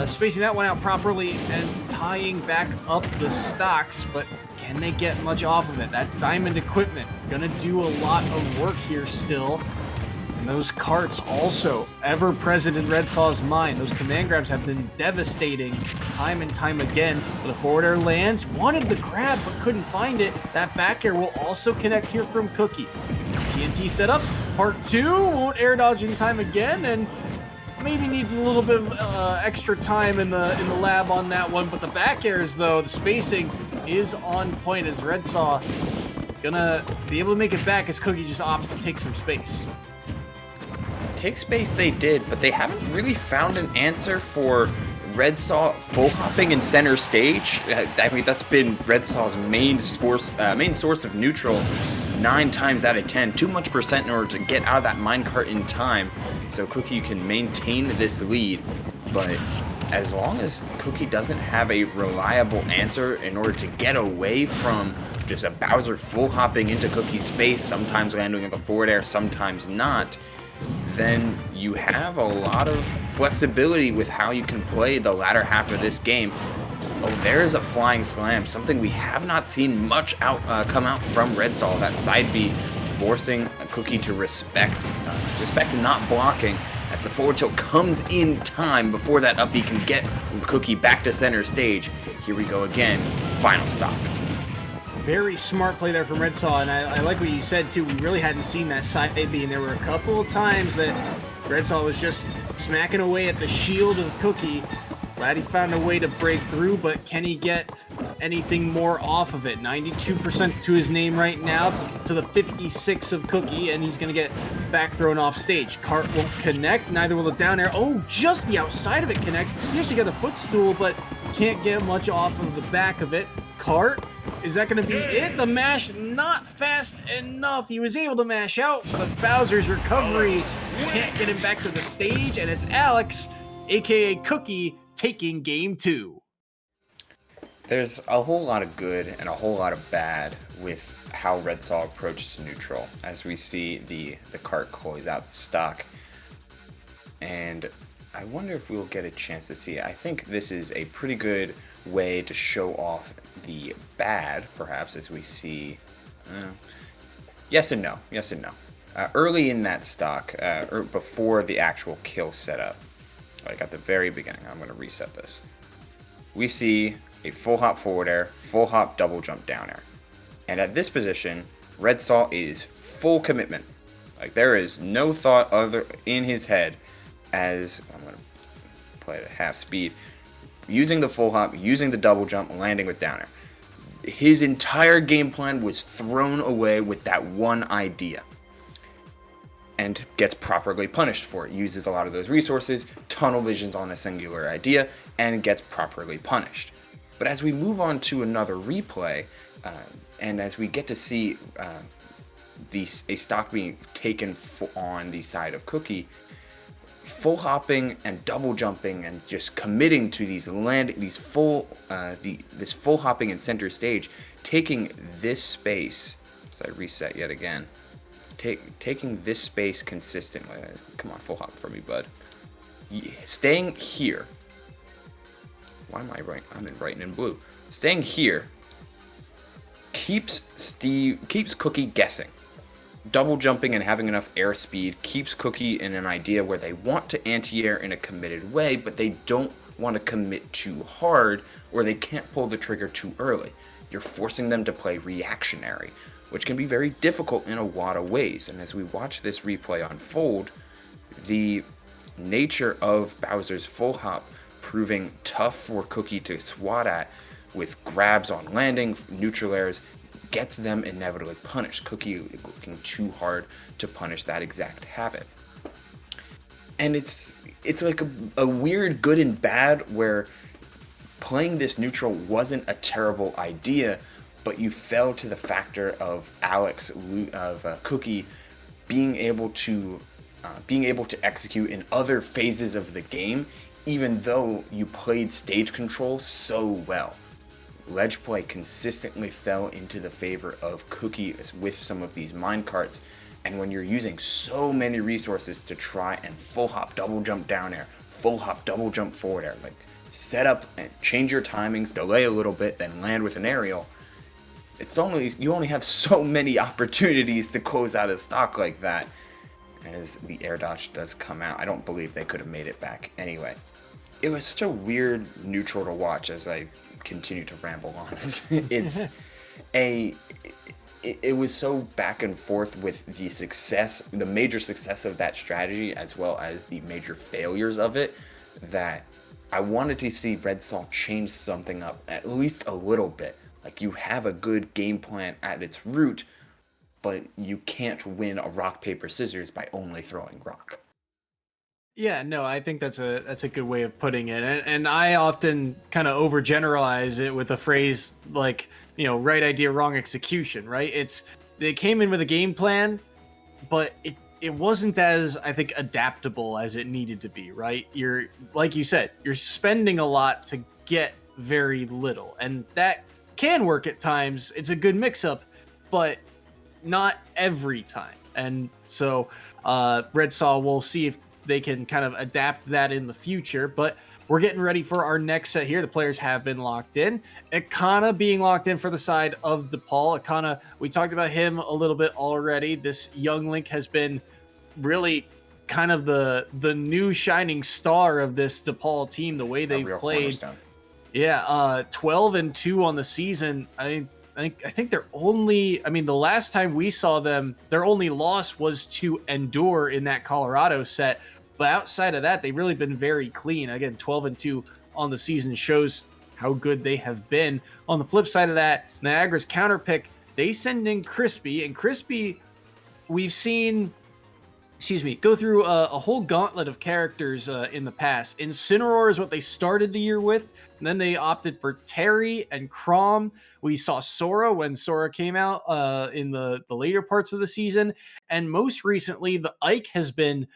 spacing that one out properly and tying back up the stocks, but can they get much off of it? That diamond equipment gonna do a lot of work here still. And those carts also ever present in Red Saw's mind. Those command grabs have been devastating time and time again. The forward air lands, wanted the grab but couldn't find it. That back air will also connect here from Cookie. TNT set up, part 2, won't air dodge in time again, and maybe needs a little bit of extra time in the lab on that one. But the back airs, though, the spacing is on point as Red Saw gonna be able to make it back as Cookie just opts to take some space. Take space they did, but they haven't really found an answer for Red Saw full hopping in center stage. I mean, that's been Red Saw's main source of neutral 9 times out of 10. Too much percent in order to get out of that minecart in time, so Cookie can maintain this lead. But as long as Cookie doesn't have a reliable answer in order to get away from just a Bowser full hopping into Cookie's space, sometimes landing at the forward air, sometimes not, then you have a lot of flexibility with how you can play the latter half of this game. Oh, there's a flying slam, something we have not seen much come out from Red Saw. That side B forcing Cookie to respect not blocking, as the forward tilt comes in time before that up B can get Cookie back to center stage. Here we go again, final stock. Very smart play there from Red Saw, and I like what you said too. We really hadn't seen that side B, and there were a couple of times that Red Saw was just smacking away at the shield of Cookie. Glad he found a way to break through, but can he get anything more off of it? 92% to his name right now, to the 56 of Cookie, and he's going to get back thrown off stage. Cart won't connect, neither will the down air. Oh, just the outside of it connects. He actually got the footstool, but can't get much off of the back of it. Cart, is that going to be it? The mash not fast enough. He was able to mash out, but Bowser's recovery can't get him back to the stage, and it's Alex, aka Cookie, taking game 2. There's a whole lot of good and a whole lot of bad with how Red Saw approached neutral, as we see the cart close out the stock. And I wonder if we'll get a chance to see it. I think this is a pretty good way to show off the bad, perhaps, as we see. Yes and no. Early in that stock, or before the actual kill setup, like at the very beginning, I'm going to reset this. We see a full hop forward air, full hop double jump down air. And at this position, Red Saw is full commitment. Like, there is no thought other in his head, as I'm going to play it at half speed, using the full hop, using the double jump, landing with down air. His entire game plan was thrown away with that one idea, and gets properly punished for it. Uses a lot of those resources, tunnel visions on a singular idea, and gets properly punished. But as we move on to another replay, and as we get to see a stock being taken on the side of Cookie, full hopping and double jumping and just committing to this full hopping in center stage, taking this space. So I reset yet again. Taking this space consistently. Come on, full hop for me, bud. Staying here. Why am I right? I'm writing in blue. Staying here keeps Cookie guessing. Double jumping and having enough airspeed keeps Cookie in an idea where they want to anti-air in a committed way, but they don't want to commit too hard, or they can't pull the trigger too early. You're forcing them to play reactionary, which can be very difficult in a lot of ways. And as we watch this replay unfold, the nature of Bowser's full hop proving tough for Cookie to swat at, with grabs on landing, neutral airs, gets them inevitably punished. Cookie working too hard to punish that exact habit. And it's like a weird good and bad, where playing this neutral wasn't a terrible idea, but you fell to the factor of Cookie being able to execute in other phases of the game, even though you played stage control so well. Ledge play consistently fell into the favor of Cookie with some of these minecarts, and when you're using so many resources to try and full hop double jump down air, full hop double jump forward air, like set up and change your timings, delay a little bit, then land with an aerial, you only have so many opportunities to close out a stock like that. As the air dodge does come out, I don't believe they could have made it back anyway. It was such a weird neutral to watch as I continue to ramble on. It was so back and forth with the major success of that strategy, as well as the major failures of it, that I wanted to see Red Sol change something up at least a little bit. Like, you have a good game plan at its root, but you can't win a rock, paper, scissors by only throwing rock. Yeah, no, I think that's a good way of putting it. And I often kind of overgeneralize it with a phrase like, right idea, wrong execution, right? They came in with a game plan, but it wasn't as, I think, adaptable as it needed to be, right? Like you said, you're spending a lot to get very little, and that can work at times. It's a good mix-up, but not every time. And so Red Sol, we'll see if they can kind of adapt that in the future. But we're getting ready for our next set here. The players have been locked in. Akana being locked in for the side of DePaul. Akana, we talked about him a little bit already. This young Link has been really kind of the new shining star of this DePaul team, the way they've played. Yeah, 12-2 on the season. I think they're only, the last time we saw them, their only loss was to Endure in that Colorado set. But outside of that, they've really been very clean. Again, 12-2 on the season shows how good they have been. On the flip side of that, Niagara's counter pick, they send in Crispy, and Crispy, we've seen, go through a whole gauntlet of characters in the past. Incineroar is what they started the year with, and then they opted for Terry and Chrom. We saw Sora when Sora came out in the later parts of the season, and most recently, the Ike has been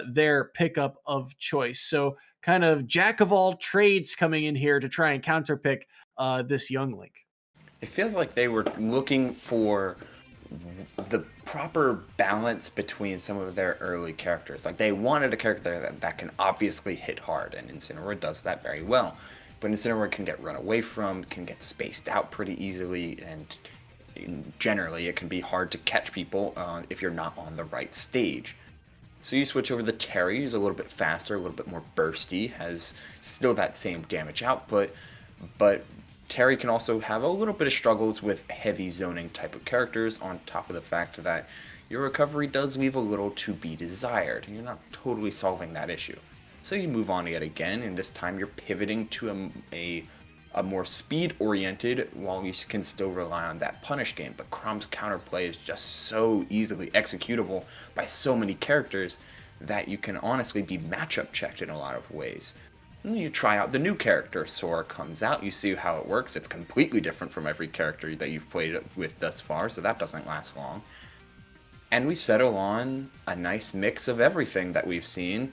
their pickup of choice. So kind of jack of all trades coming in here to try and counterpick this young Link. It feels like they were looking for the proper balance between some of their early characters. Like, they wanted a character that can obviously hit hard, and Incineroar does that very well. But Incineroar can get run away from, can get spaced out pretty easily, and generally it can be hard to catch people if you're not on the right stage. So you switch over to Terry, who's a little bit faster, a little bit more bursty, has still that same damage output, but Terry can also have a little bit of struggles with heavy zoning type of characters, on top of the fact that your recovery does leave a little to be desired, and you're not totally solving that issue. So you move on yet again, and this time you're pivoting to a more speed-oriented, while you can still rely on that punish game. But Chrom's counterplay is just so easily executable by so many characters that you can honestly be matchup checked in a lot of ways. And you try out the new character, Sora comes out, you see how it works. It's completely different from every character that you've played with thus far, so that doesn't last long. And we settle on a nice mix of everything that we've seen.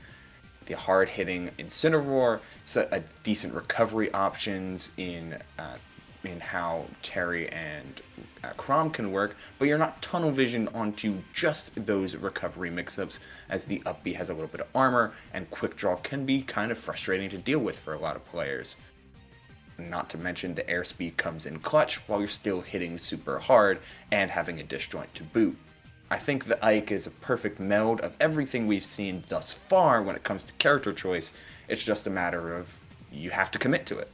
The hard-hitting Incineroar, so a decent recovery options in how Terry and Chrom can work, but you're not tunnel vision onto just those recovery mix-ups, as the up B has a little bit of armor, and quick draw can be kind of frustrating to deal with for a lot of players. Not to mention the airspeed comes in clutch while you're still hitting super hard and having a disjoint to boot. I think the Ike is a perfect meld of everything we've seen thus far when it comes to character choice. It's just a matter of you have to commit to it.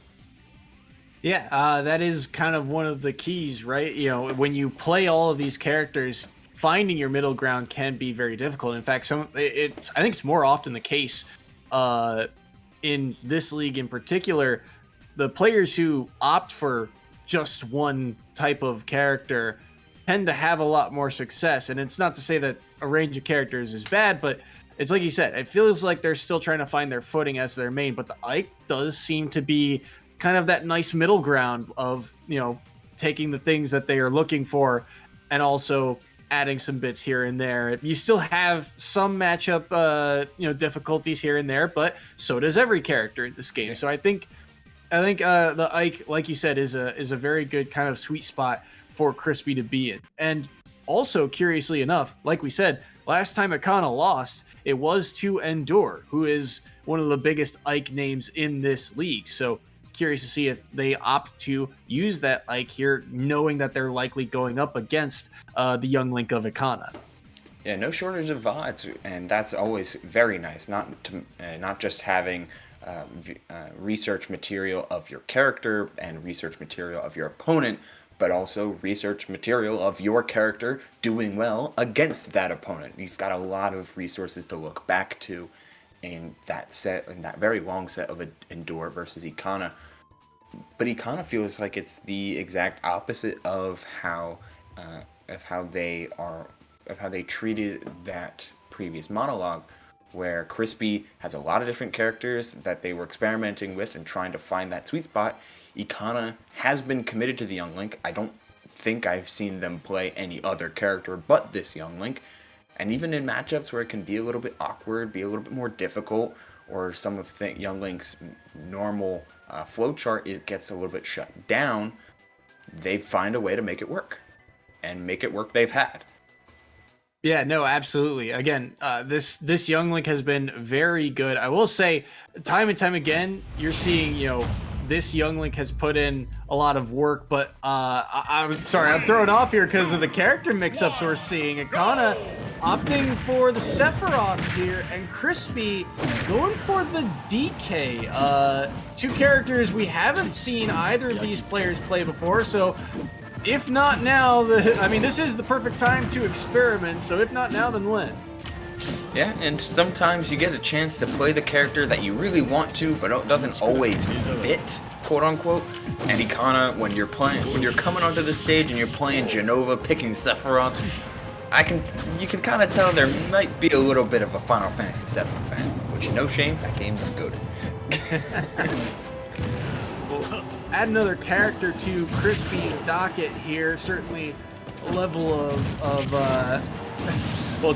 Yeah, that is kind of one of the keys, right? When you play all of these characters, finding your middle ground can be very difficult. In fact, I think it's more often the case in this league in particular. The players who opt for just one type of character tend to have a lot more success. And it's not to say that a range of characters is bad, but it's like you said, it feels like they're still trying to find their footing as their main, but the Ike does seem to be kind of that nice middle ground of, taking the things that they are looking for and also adding some bits here and there. You still have some matchup, difficulties here and there, but so does every character in this game. So I think the Ike, like you said, is a very good kind of sweet spot for Crispy to be in. And also, curiously enough, like we said, last time Akana lost, it was to Endure, who is one of the biggest Ike names in this league. So curious to see if they opt to use that Ike here, knowing that they're likely going up against the young Link of Akana. Yeah, no shortage of VODs, and that's always very nice. Not just having research material of your character and research material of your opponent, but also research material of your character doing well against that opponent. You've got a lot of resources to look back to in that very long set of Endure versus Ikana. But Ikana feels like it's the exact opposite of how they treated that previous monologue, where Crispy has a lot of different characters that they were experimenting with and trying to find that sweet spot. Ikana has been committed to the young Link. I don't think I've seen them play any other character but this young Link. And even in matchups where it can be a little bit awkward, be a little bit more difficult, or some of the young Link's normal flowchart, it gets a little bit shut down, they find a way to make it work. And make it work they've had. Yeah, no, absolutely. Again, this young Link has been very good. I will say, time and time again, you're seeing, this young Link has put in a lot of work, but I'm sorry, I'm thrown off here because of the character mix-ups we're seeing. Akana opting for the Sephiroth here, and Crispy going for the DK. Two characters we haven't seen either of these players play before, so if not now, this is the perfect time to experiment, so if not now, then when? Yeah, and sometimes you get a chance to play the character that you really want to, but it doesn't always fit, quote unquote. And Ikana, when you're coming onto the stage and you're playing Genova, picking Sephiroth, you can kind of tell there might be a little bit of a Final Fantasy VII fan, which, no shame, that game's good. Well, add another character to Crispy's docket here. Certainly a level of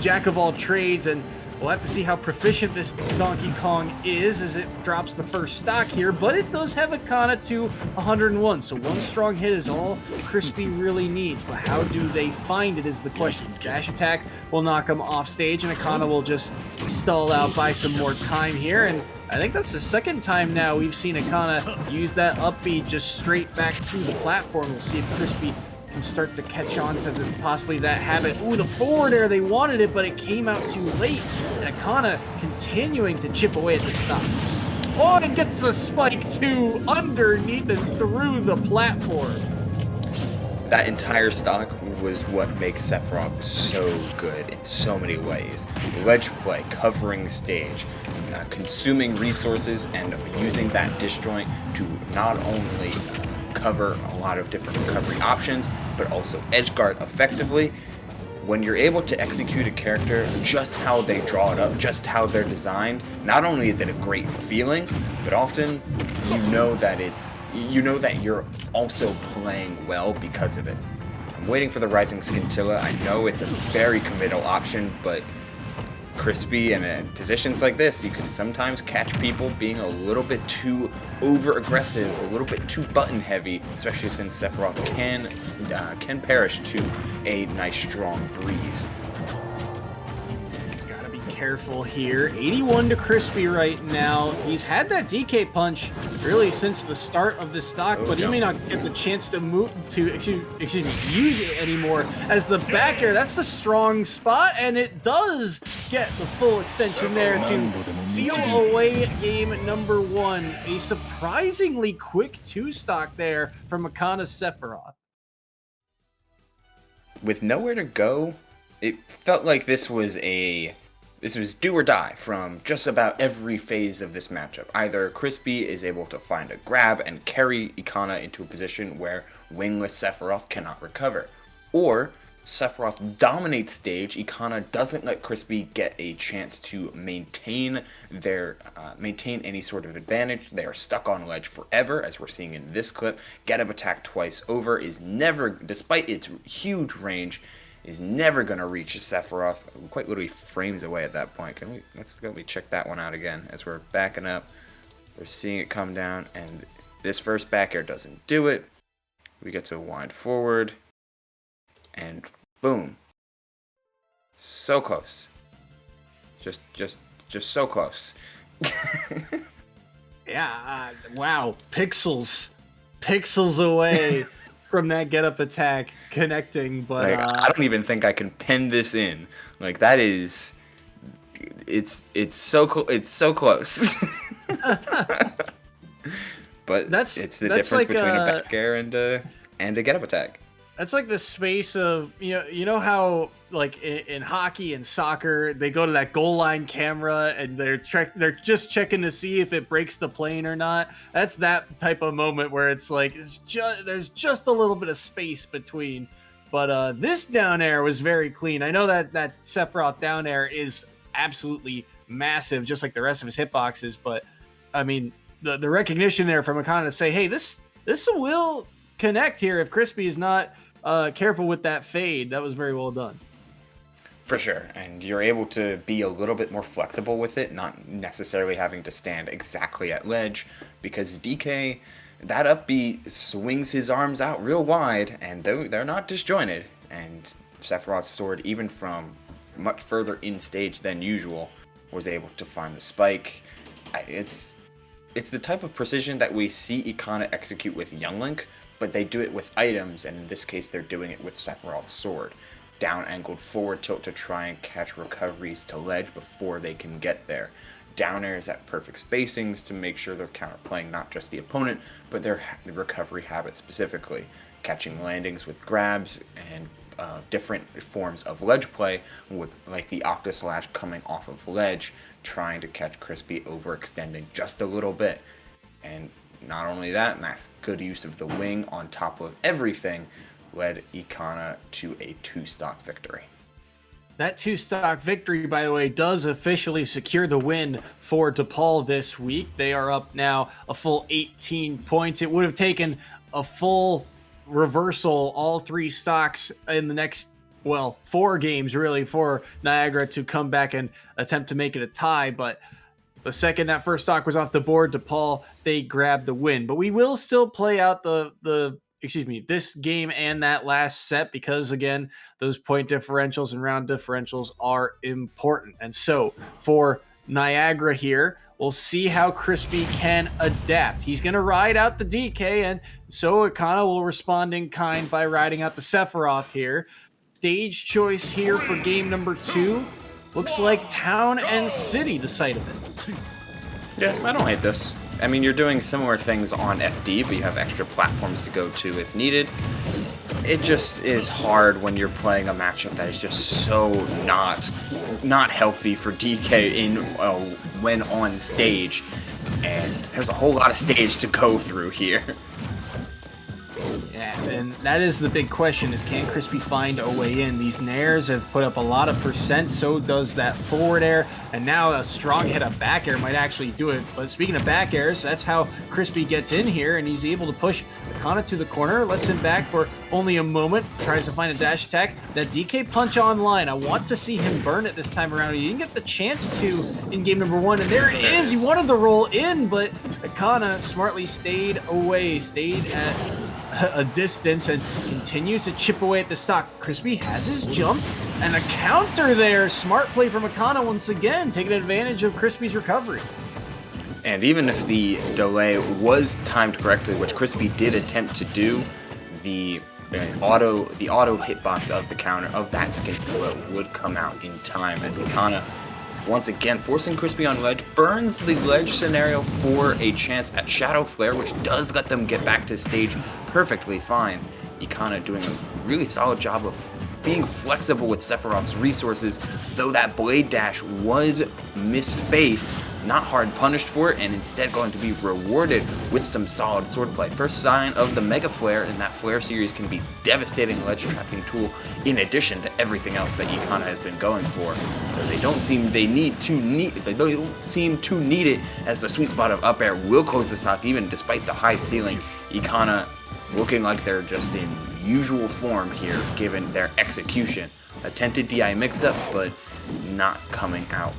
jack of all trades, and we'll have to see how proficient this Donkey Kong is as it drops the first stock here, but it does have Akana to 101, so one strong hit is all Crispy really needs. But how do they find it is the question. Dash attack will knock him off stage, and Akana will just stall out, buy some more time here, and I think that's the second time now we've seen Akana use that up B just straight back to the platform. We'll see if Crispy can start to catch on to possibly that habit. Ooh, the forward air, they wanted it, but it came out too late. And Akana continuing to chip away at the stop. Oh, and gets a spike too underneath and through the platform. That entire stock was what makes Sephiroth so good in so many ways. Ledge play, covering stage, consuming resources, and using that disjoint to not only cover a lot of different recovery options, but also edge guard effectively. When you're able to execute a character just how they draw it up, just how they're designed, not only is it a great feeling, but often you know that you're also playing well because of it. I'm waiting for the Rising Scintilla. I know it's a very committal option, but Crispy and in positions like this, you can sometimes catch people being a little bit too over-aggressive, a little bit too button-heavy, especially since Sephiroth can perish to a nice, strong breeze. Gotta be careful here. 81 to Crispy right now. He's had that DK punch really since the start of the stock, but he may not get the chance to use it anymore. As the back air, that's the strong spot, and it does get the full extension there to seal away game number one. A surprisingly quick two-stock there from Akana Sephiroth. With nowhere to go, it felt like this was a This was do or die from just about every phase of this matchup. Either Crispy is able to find a grab and carry Ikana into a position where wingless Sephiroth cannot recover, or Sephiroth dominates stage. Ikana doesn't let Crispy get a chance to maintain any sort of advantage. They are stuck on ledge forever, as we're seeing in this clip. Get up attack twice over is never, despite its huge range, is never going to reach Sephiroth. Quite literally frames away at that point. Let's go check that one out again as we're backing up. We're seeing it come down, and this first back air doesn't do it. We get to wind forward, and boom. So close. Just so close. Yeah, wow, pixels away from that get up attack connecting, but like, I don't even think I can pin this in. Like, that is, it's so close. But it's the difference like between a back air and a get up attack. That's like the space of, you know how like in hockey and soccer they go to that goal line camera and they're just checking to see if it breaks the plane or not. That's that type of moment where it's like there's just a little bit of space between. But this down air was very clean. I know that Sephiroth down air is absolutely massive, just like the rest of his hitboxes. But I mean, the recognition there from Akana to say, hey, this will connect here if Crispy is not careful with that fade. That was very well done. For sure, and you're able to be a little bit more flexible with it, not necessarily having to stand exactly at ledge, because DK, that up B swings his arms out real wide, and they're not disjointed, and Sephiroth's sword, even from much further in stage than usual, was able to find the spike. It's the type of precision that we see Ikana execute with Young Link, but they do it with items, and in this case they're doing it with Sephiroth's sword. Down angled forward tilt to try and catch recoveries to ledge before they can get there. Down airs at perfect spacings to make sure they're counterplaying not just the opponent, but their recovery habits specifically. Catching landings with grabs and different forms of ledge play, with like the Octa Slash coming off of ledge, trying to catch Crispy overextending just a little bit. And not only that, Max, good use of the wing on top of everything led Ikana to a 2-stock victory. That 2-stock victory, by the way, does officially secure the win for DePaul this week. They are up now a full 18 points. It would have taken a full reversal, all 3 stocks in the next, 4 games really, for Niagara to come back and attempt to make it a tie. But the second that first stock was off the board, DePaul, they grabbed the win. But we will still play out this game and that last set, because again, those point differentials and round differentials are important. And so for Niagara here, we'll see how Crispy can adapt. He's going to ride out the DK, and so Akana will respond in kind by riding out the Sephiroth here. Stage choice here for game number 2. Looks like Town and City, the site of it. Yeah, I don't hate this. I mean, you're doing similar things on FD, but you have extra platforms to go to if needed. It just is hard when you're playing a matchup that is just so not healthy for DK when on stage, and there's a whole lot of stage to go through here. Yeah, and that is the big question, is can Crispy find a way in? These nairs have put up a lot of percent, so does that forward air, and now a strong hit of back air might actually do it. But speaking of back airs, that's how Crispy gets in here, and he's able to push Akana to the corner, lets him back for only a moment, tries to find a dash attack. That DK punch online, I want to see him burn it this time around. He didn't get the chance to in game number 1, and there it is! He wanted to roll in, but Akana smartly stayed away, stayed at a distance, and continues to chip away at the stock. Crispy has his jump, and a counter there. Smart play from Akana once again, taking advantage of Crispy's recovery. And even if the delay was timed correctly, which Crispy did attempt to do, the auto hitbox of the counter of that skin blow would come out in time, as Akana once again forcing Crispy on ledge, burns the ledge scenario for a chance at Shadow Flare, which does let them get back to stage perfectly fine. Ikana doing a really solid job of being flexible with Sephiroth's resources, though that blade dash was misspaced, not hard punished for it, and instead going to be rewarded with some solid swordplay. First sign of the Mega Flare, and that Flare series can be devastating ledge trapping tool in addition to everything else that Ikana has been going for. So they don't seem to need it, as the sweet spot of up air will close the stock even despite the high ceiling. Ikana looking like they're just in usual form here given their execution. Attempted DI mix-up, but not coming out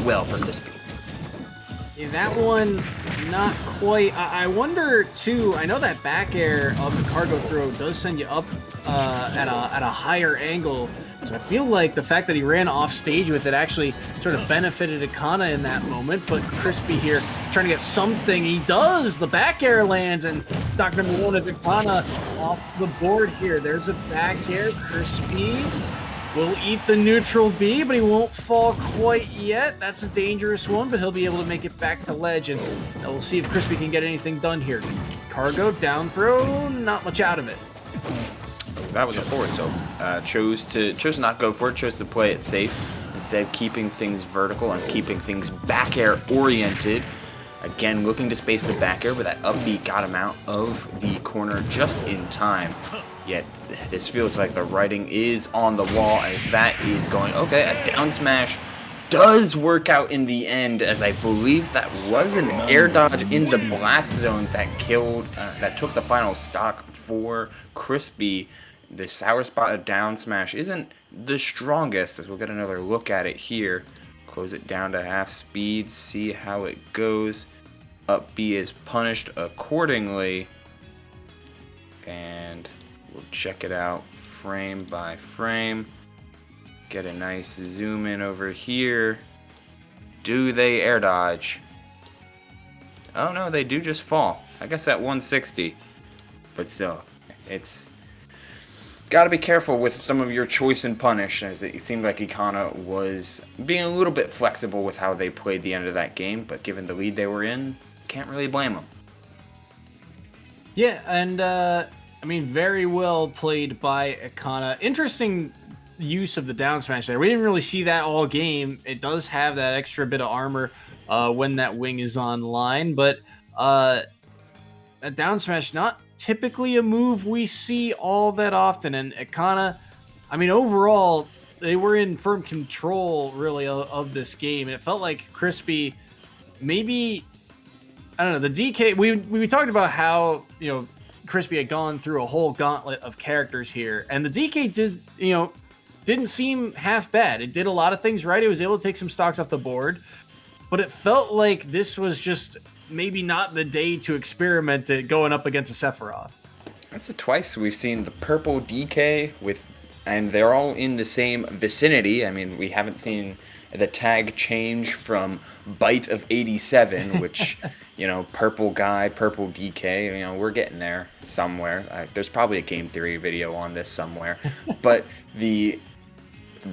well for Crispy. Yeah, that one, not quite. I wonder too. I know that back air of the cargo throw does send you up at a higher angle. So I feel like the fact that he ran off stage with it actually sort of benefited Ikana in that moment. But Crispy here trying to get something. He does. The back air lands, and stock number 1 of Ikana off the board here. There's a back air. Crispy will eat the neutral B, but he won't fall quite yet. That's a dangerous one, but he'll be able to make it back to ledge, and we'll see if Crispy can get anything done here. Cargo, down throw, not much out of it. That was a forward tilt. Chose to not go for it, chose to play it safe, instead keeping things vertical and keeping things back air oriented. Again, looking to space the back air, but that up B got him out of the corner just in time. Yet, this feels like the writing is on the wall, as that is going, okay, a down smash does work out in the end, as I believe that was an air dodge in the blast zone that that took the final stock for Crispy. The sour spot of down smash isn't the strongest, as we'll get another look at it here. Close it down to half speed, see how it goes. Up B is punished accordingly. And we'll check it out frame by frame. Get a nice zoom in over here. Do they air dodge? Oh no, they do just fall. I guess at 160. But still, it's gotta be careful with some of your choice and punish, as it seemed like Ikana was being a little bit flexible with how they played the end of that game, but given the lead they were in, can't really blame them. Yeah, and I mean, very well played by Ikana. Interesting use of the down smash there. We didn't really see that all game. It does have that extra bit of armor when that wing is online, but a down smash, not typically a move we see all that often. And Ikana, I mean, overall, they were in firm control, really, of this game. It felt like Crispy, maybe, I don't know, the DK, we talked about how, you know, Crispy had gone through a whole gauntlet of characters here, and the DK didn't seem half bad. It did a lot of things right. It was able to take some stocks off the board, but it felt like this was just maybe not the day to experiment it going up against a Sephiroth. That's twice we've seen the purple DK and they're all in the same vicinity. I mean, we haven't seen the tag change from Bite of 87, which, you know, purple guy, purple DK, you know, we're getting there somewhere. There's probably a Game Theory video on this somewhere. But the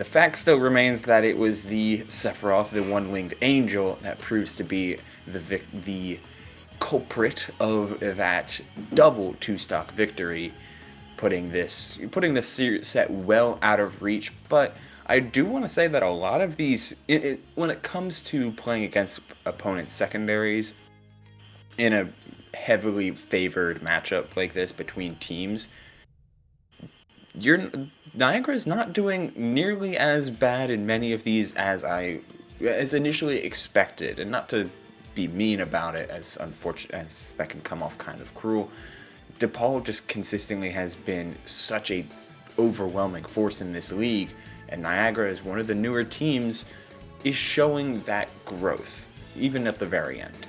fact still remains that it was the Sephiroth, the one-winged angel, that proves to be the culprit of that double two-stock victory, putting this set well out of reach. But I do want to say that a lot of these, when it comes to playing against opponents' secondaries in a heavily favored matchup like this between teams, Niagara is not doing nearly as bad in many of these as initially expected. And not to be mean about it, as unfortunate as that can come off kind of cruel, DePaul just consistently has been such a overwhelming force in this league, and Niagara, as one of the newer teams, is showing that growth, even at the very end.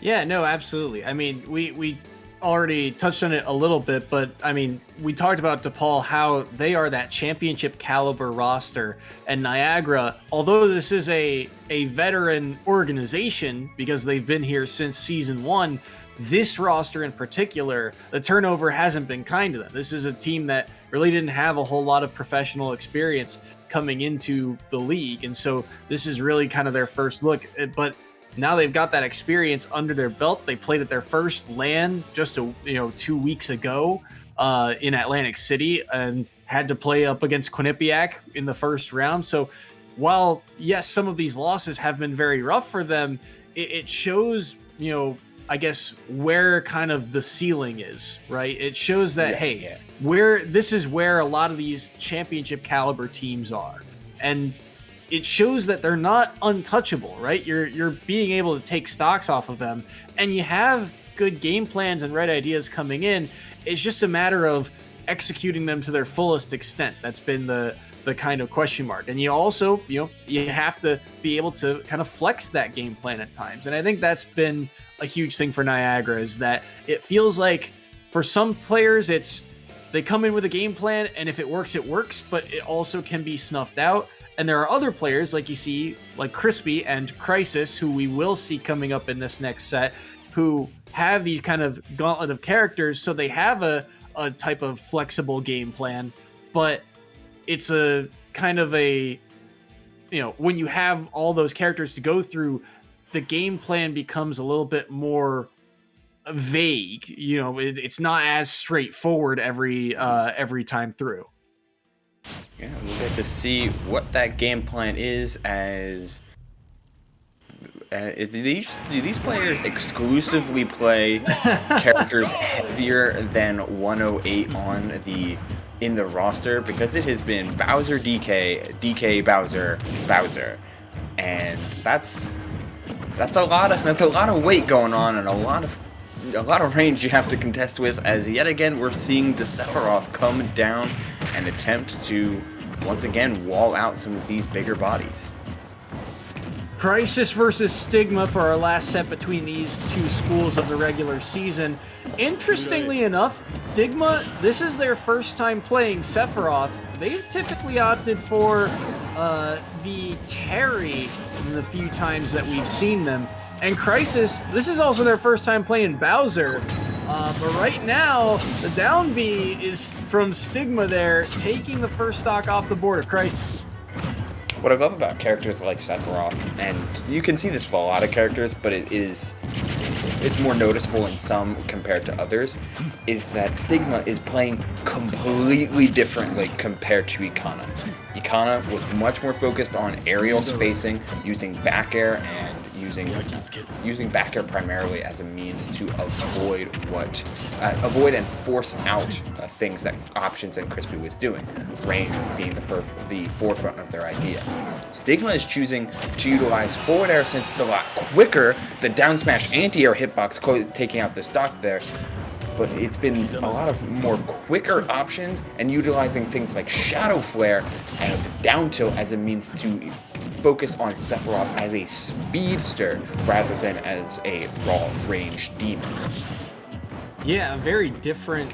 Yeah, no, absolutely. I mean, we already touched on it a little bit, but I mean, we talked about DePaul, how they are that championship caliber roster, and Niagara, although this is a veteran organization because they've been here since season 1, this roster in particular, the turnover hasn't been kind to them. This is a team that really didn't have a whole lot of professional experience coming into the league, and so this is really kind of their first look. But now they've got that experience under their belt. They played at their first LAN just 2 weeks ago. in Atlantic City and had to play up against Quinnipiac in the first round. So while, yes, some of these losses have been very rough for them, it shows, I guess, where kind of the ceiling is, right? It shows that, this is where a lot of these championship caliber teams are. And it shows that they're not untouchable, right? You're being able to take stocks off of them, and you have good game plans and right ideas coming in. It's just a matter of executing them to their fullest extent. That's been the kind of question mark. And you also, you have to be able to kind of flex that game plan at times. And I think that's been a huge thing for Niagara, is that it feels like for some players, they come in with a game plan, and if it works, but it also can be snuffed out. And there are other players, like you see, like Crispy and Crisis, who we will see coming up in this next set, who have these kind of gauntlet of characters. So they have a type of flexible game plan, but it's a kind of when you have all those characters to go through, the game plan becomes a little bit more vague. It's not as straightforward every time through. Yeah, we'll get to see what that game plan is, as these players exclusively play characters heavier than 108 in the roster, because it has been Bowser, DK, Bowser, and that's a lot of weight going on, and a lot of range you have to contest with, as yet again we're seeing the Sephiroth come down and attempt to once again wall out some of these bigger bodies. Crisis versus Stigma for our last set between these two schools of the regular season. Interestingly enough, Stigma, this is their first time playing Sephiroth. They've typically opted for the Terry in the few times that we've seen them. And Crisis, this is also their first time playing Bowser. But right now, the down B is from Stigma there, taking the first stock off the board of Crisis. What I love about characters like Sephiroth, and you can see this for a lot of characters, but it's more noticeable in some compared to others, is that Stigma is playing completely differently compared to Ikana. Ikana was much more focused on aerial spacing, using back air, and using back air primarily as a means to avoid and force out things that Options and Crispy was doing, range being the forefront of their idea. Stigma is choosing to utilize forward air, since it's a lot quicker, the down smash anti-air hitbox taking out the stock there, but it's been a lot of more quicker options, and utilizing things like Shadow Flare and down tilt as a means to focus on Sephiroth as a speedster rather than as a raw range demon. Yeah, a very different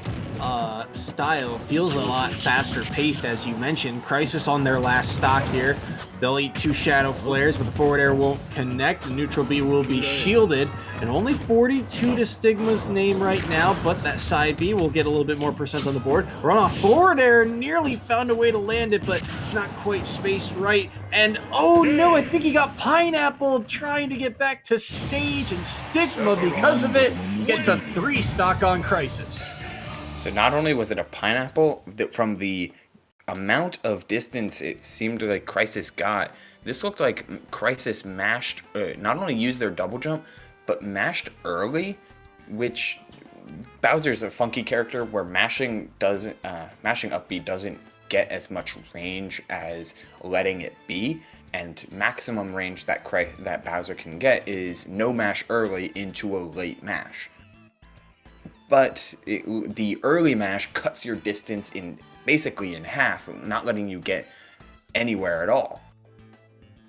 style. Feels a lot faster paced, as you mentioned. Crisis on their last stock here. They'll eat 2 Shadow Flares, but the forward air won't connect. The neutral B will be shielded. And only 42 to Stigma's name right now, but that side B will get a little bit more percent on the board. Run off forward air, nearly found a way to land it, but not quite spaced right. And oh no, I think he got pineapple trying to get back to stage, and Stigma, because of it, gets a 3 stock on Crisis. So not only was it a pineapple, from the amount of distance it seemed like Crisis got, this looked like Crisis mashed, not only used their double jump, but mashed early, which Bowser's a funky character where mashing up B doesn't get as much range as letting it be, and maximum range that Bowser can get is no mash early into a late mash. But the early mash cuts your distance basically in half, not letting you get anywhere at all.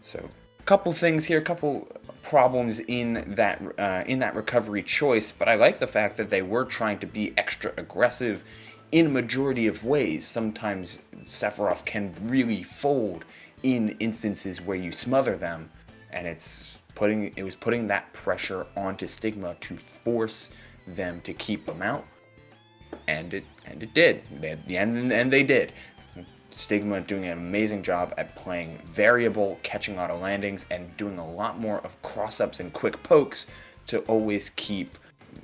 So, couple things here, couple problems in that recovery choice, but I like the fact that they were trying to be extra aggressive in a majority of ways. Sometimes Sephiroth can really fold in instances where you smother them, and it was putting that pressure onto Stigma to force them to keep them out, and it did. And they did. Stigma doing an amazing job at playing variable, catching a lot of landings, and doing a lot more of cross-ups and quick pokes to always keep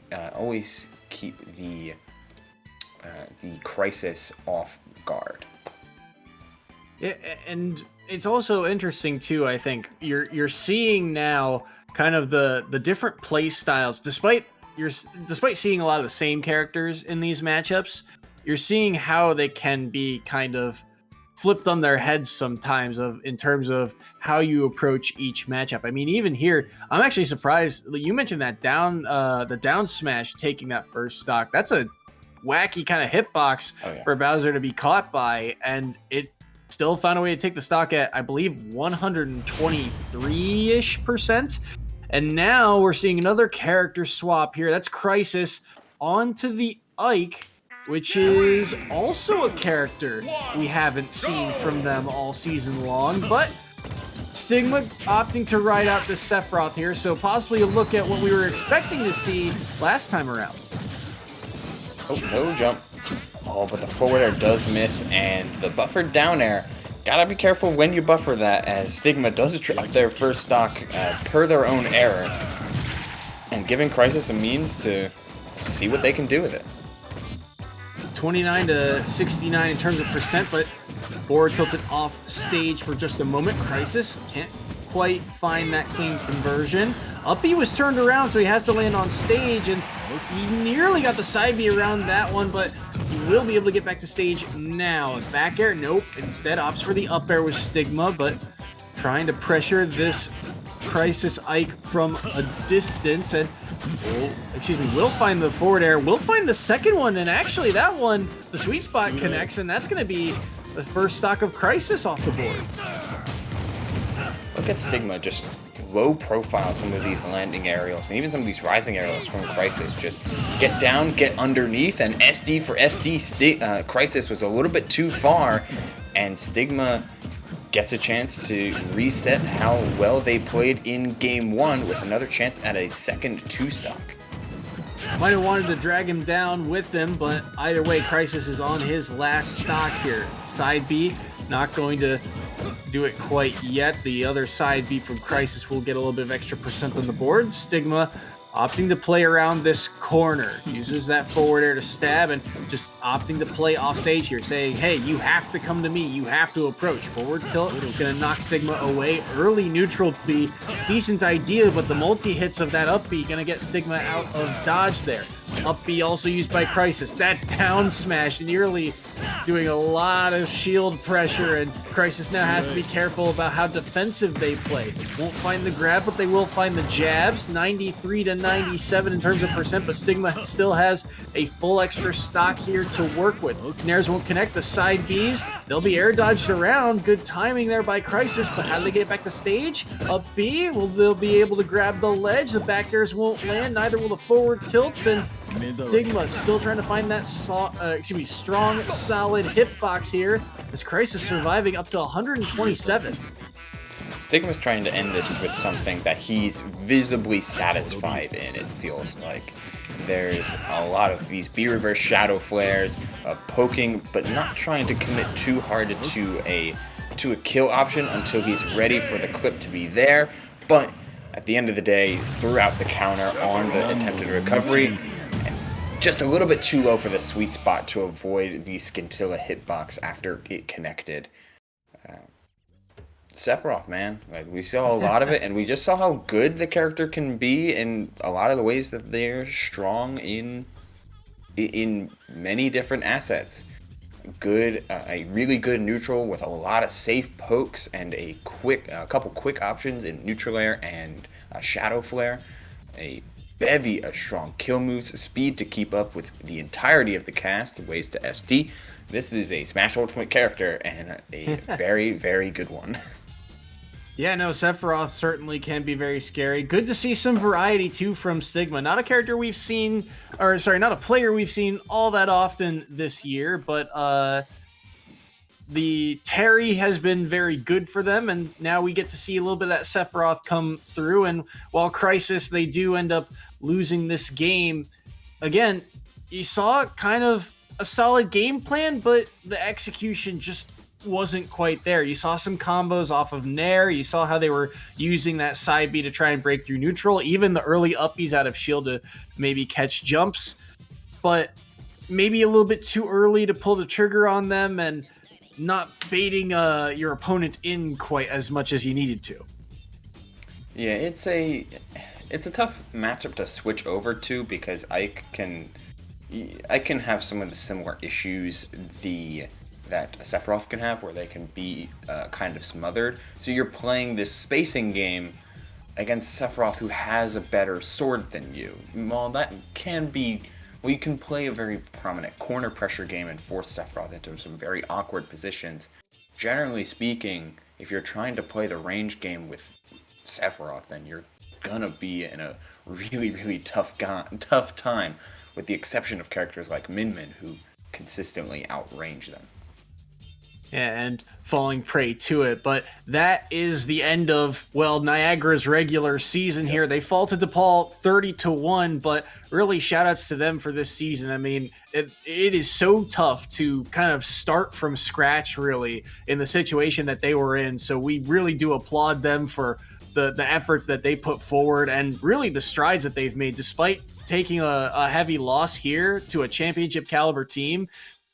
the the Crisis off guard. Yeah, and it's also interesting too. I think you're seeing now kind of the different play styles. Despite seeing a lot of the same characters in these matchups, you're seeing how they can be kind of flipped on their heads sometimes in terms of how you approach each matchup. I mean, even here, I'm actually surprised. You mentioned that the down smash taking that first stock. That's a wacky kind of hitbox for Bowser to be caught by, and it still found a way to take the stock at, I believe, 123-ish%. And now we're seeing another character swap here. That's Crisis onto the Ike, which is also a character we haven't seen from them all season long. But Stigma opting to ride out this Sephiroth here, so possibly a look at what we were expecting to see last time around. Oh, no jump. Oh, but the forward air does miss, and the buffered down air. Gotta be careful when you buffer that, as Stigma does drop their first stock per their own error, and giving Crisis a means to see what they can do with it. 29 to 69 in terms of percent, but forward tilted off stage for just a moment. Crisis can't quite find that clean conversion. Up B was turned around, so he has to land on stage, and he nearly got the side B around that one, but he will be able to get back to stage now. Back air, nope. Instead opts for the up air with Stigma, but trying to pressure this Crisis Ike from a distance, and will find the forward air, will find the second one, and actually that one, the sweet spot connects, and that's going to be the first stock of Crisis off the board. Look at Stigma just low profile some of these landing aerials, and even some of these rising aerials from Crisis. Just get down, get underneath, and SD for SD. Crisis was a little bit too far, and Stigma gets a chance to reset how well they played in game one with another chance at a second 2-stock. Might have wanted to drag him down with them, but either way, Crisis is on his last stock here. Side B, not going to do it quite yet. The other side B from Crisis will get a little bit of extra percent on the board. Stigma opting to play around this corner, uses that forward air to stab, and just opting to play off stage here, saying, hey, you have to come to me, you have to approach. Forward tilt, gonna knock Stigma away. Early neutral B, decent idea, but the multi-hits of that up B gonna get Stigma out of dodge there. Up B also used by Crisis. That down smash nearly doing a lot of shield pressure, and Crisis now has to be careful about how defensive they play. Won't find the grab, but they will find the jabs. 93 to 97 in terms of percent, but Stigma still has a full extra stock here to work with. Nares won't connect. The side Bs, they'll be air dodged around. Good timing there by Crisis, but how do they get back to stage? Up B, they'll be able to grab the ledge. The back airs won't land, neither will the forward tilts, and Stigma still trying to find that strong, solid hitbox here, as Crisis surviving up to 127. Stigma's trying to end this with something that he's visibly satisfied in, it feels like. There's a lot of these B-reverse shadow flares, poking, but not trying to commit too hard to a kill option until he's ready for the clip to be there. But at the end of the day, threw out the counter on the attempted recovery. Just a little bit too low for the sweet spot to avoid the Scintilla hitbox after it connected. Sephiroth, man. Like, we saw a lot of it, and we just saw how good the character can be in a lot of the ways that they're strong in many different assets. A really good neutral with a lot of safe pokes and a couple quick options in neutral air and shadow flare. A bevy of strong kill moves, speed to keep up with the entirety of the cast, ways to SD. This is a Smash Ultimate character, and a very, very good one. Yeah, no, Sephiroth certainly can be very scary. Good to see some variety, too, from Stigma. Not a character we've seen, not a player we've seen all that often this year, but the Terry has been very good for them, and now we get to see a little bit of that Sephiroth come through, and while Crisis, they do end up losing this game, again, you saw kind of a solid game plan, but the execution just wasn't quite there. You saw some combos off of Nair. You saw how they were using that side B to try and break through neutral, even the early uppies out of shield to maybe catch jumps. But maybe a little bit too early to pull the trigger on them and not baiting your opponent in quite as much as you needed to. Yeah, it's a tough matchup to switch over to because I can have some of the similar issues that Sephiroth can have, where they can be kind of smothered. So you're playing this spacing game against Sephiroth, who has a better sword than you. Well, that can be. Well, you can play a very prominent corner pressure game and force Sephiroth into some very awkward positions. Generally speaking, if you're trying to play the range game with Sephiroth, then you're gonna be in a really, really tough time, with the exception of characters like Min Min, who consistently outrange them. And falling prey to it. But that is the end of, well, Niagara's regular season here. They fall to DePaul 30-1, but really shout outs to them for this season. I mean, it is so tough to kind of start from scratch, really, in the situation that they were in. So we really do applaud them for the efforts that they put forward and really the strides that they've made, despite taking a heavy loss here to a championship caliber team.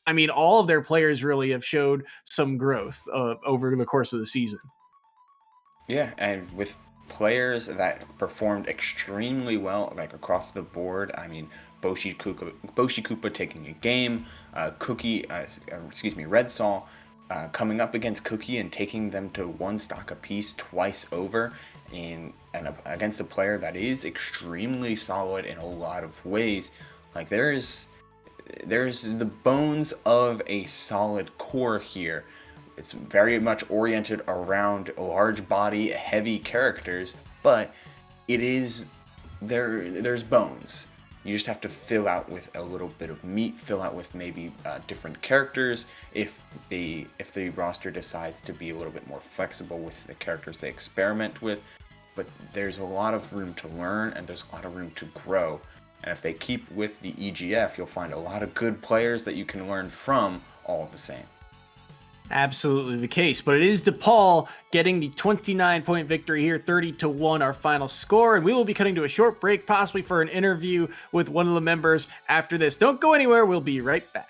I mean, all of their players really have showed some growth over the course of the season. Yeah, and with players that performed extremely well, like across the board. I mean, Boshi Koopa taking a game, Red Saw coming up against Cookie and taking them to one stock apiece twice over, and against a player that is extremely solid in a lot of ways. Like there's the bones of a solid core here. It's very much oriented around large body, heavy characters, but there's bones. You just have to fill out with a little bit of meat, fill out with maybe different characters if the roster decides to be a little bit more flexible with the characters they experiment with. But there's a lot of room to learn and there's a lot of room to grow. And if they keep with the EGF, you'll find a lot of good players that you can learn from all the same. Absolutely the case, but it is DePaul getting the 29-point victory here, 30-1, our final score, and we will be cutting to a short break, possibly for an interview with one of the members after this. Don't go anywhere, we'll be right back.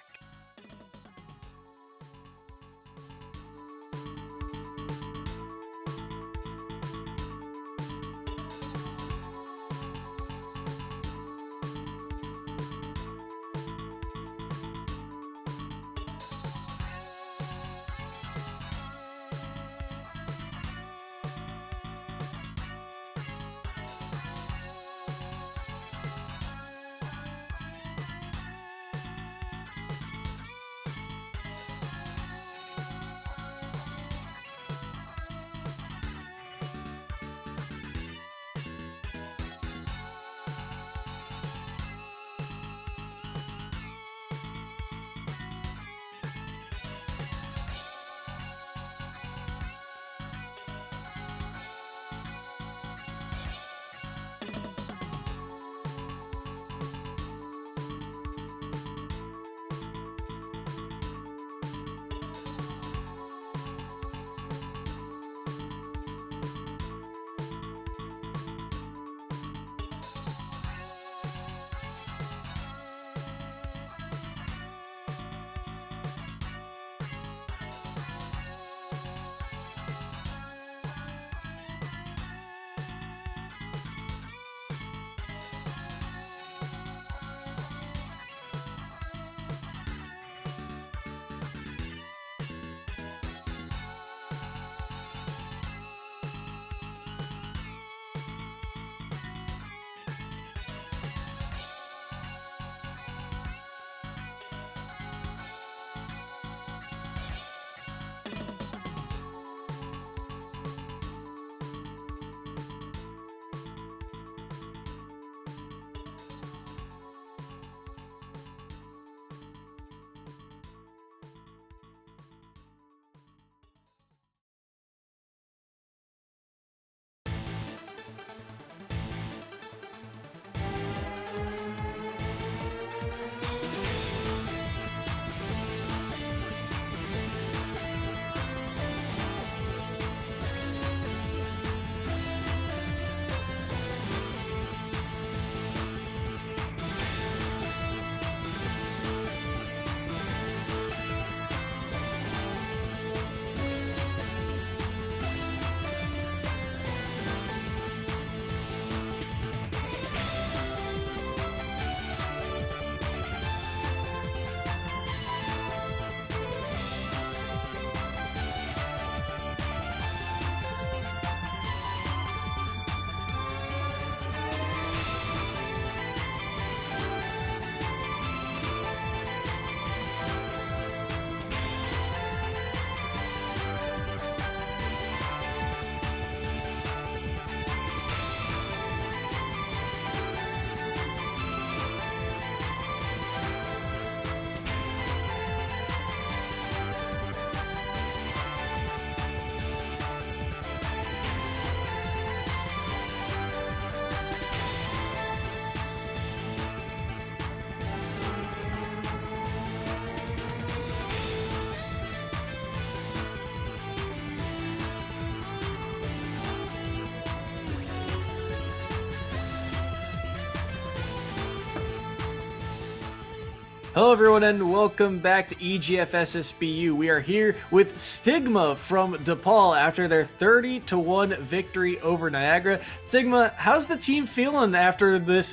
Hello, everyone, and welcome back to EGF SSBU. We are here with Stigma from DePaul after their 30-1 victory over Niagara. Stigma, how's the team feeling after this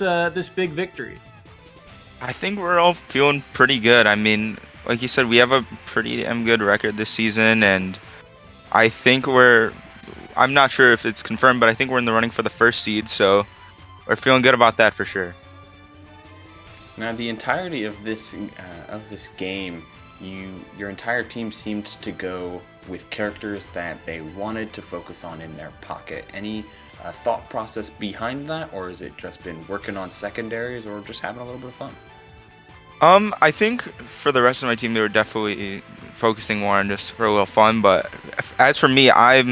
big victory? I think we're all feeling pretty good. I mean, like you said, we have a pretty damn good record this season, and I think I'm not sure if it's confirmed, but I think we're in the running for the first seed, so we're feeling good about that for sure. Now, the entirety of this game, your entire team seemed to go with characters that they wanted to focus on in their pocket. Any thought process behind that, or has it just been working on secondaries, or just having a little bit of fun? I think for the rest of my team, they were definitely focusing more on just for a little fun. But as for me, I've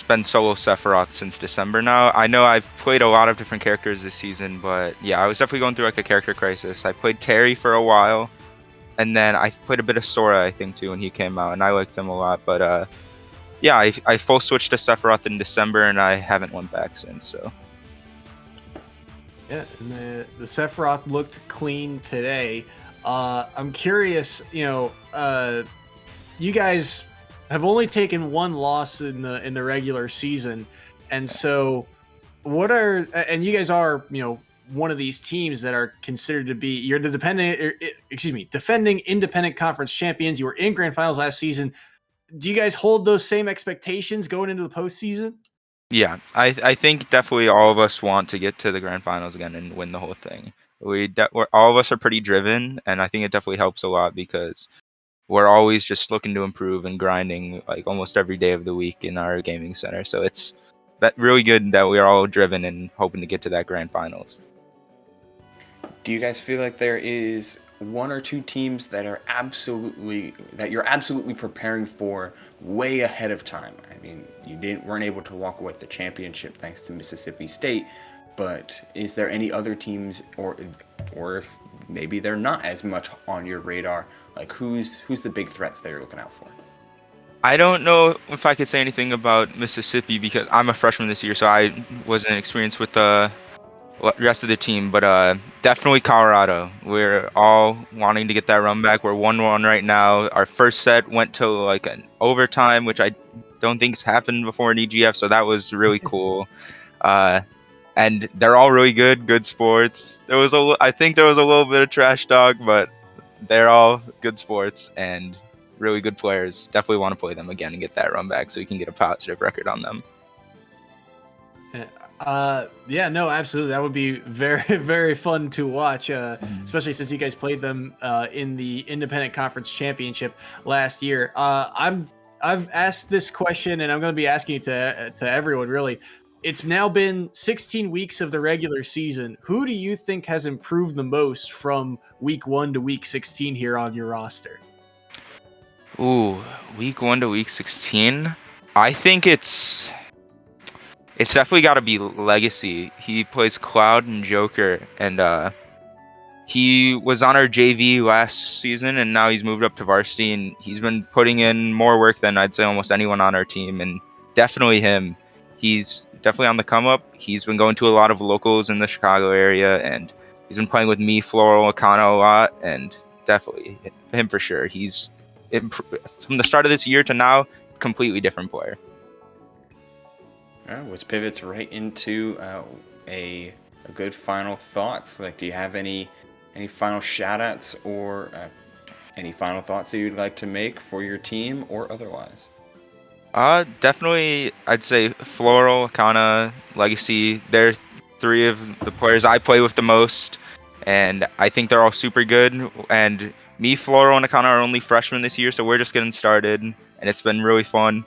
been solo Sephiroth since December now. I know I've played a lot of different characters this season, but yeah, I was definitely going through like a character crisis. I played Terry for a while, and then I played a bit of Sora, I think, too, when he came out, and I liked him a lot. But yeah, I full switched to Sephiroth in December, and I haven't went back since. So. Yeah, and the Sephiroth looked clean today. I'm curious, you guys have only taken one loss in the regular season, and so and you guys are, one of these teams that are considered to be, you're the defending independent conference champions. You were in grand finals last season. Do you guys hold those same expectations going into the postseason? Yeah, I think definitely all of us want to get to the grand finals again and win the whole thing. All of us are pretty driven, and I think it definitely helps a lot because we're always just looking to improve and grinding like almost every day of the week in our gaming center. So it's really good that we are all driven and hoping to get to that grand finals. Do you guys feel like there is one or two teams that you're absolutely preparing for way ahead of time? I mean, you weren't able to walk away with the championship thanks to Mississippi State, but is there any other teams, or if maybe they're not as much on your radar, like who's the big threats that you're looking out for? I don't know if I could say anything about Mississippi because I'm a freshman this year, so I wasn't experienced with the rest of the team, but definitely Colorado. We're all wanting to get that run back. We're 1-1 right now. Our first set went to like an overtime, which I don't think's happened before in EGF, so that was really cool. And they're all really good sports. I think there was a little bit of trash talk, but they're all good sports and really good players. Definitely want to play them again and get that run back so we can get a positive record on them. Yeah, no, absolutely. That would be very, very fun to watch, especially since you guys played them in the Independent Conference Championship last year. I've asked this question, and I'm going to be asking it to everyone, really. It's now been 16 weeks of the regular season. Who do you think has improved the most from week 1 to week 16 here on your roster? Ooh, week 1 to week 16? I think it's definitely got to be Legacy. He plays Cloud and Joker, and he was on our JV last season, and now he's moved up to varsity, and he's been putting in more work than I'd say almost anyone on our team, and definitely him. He's definitely on the come up. He's been going to a lot of locals in the Chicago area, and he's been playing with me, Floral, Akana a lot, and definitely him for sure. He's from the start of this year to now, completely different player. Which pivots right into a good final thoughts. Like, do you have any final shout outs or any final thoughts that you'd like to make for your team or otherwise? Definitely, I'd say Floral, Akana, Legacy. They're 3 of the players I play with the most, and I think they're all super good. And me, Floral, and Akana are only freshmen this year, so we're just getting started, and it's been really fun.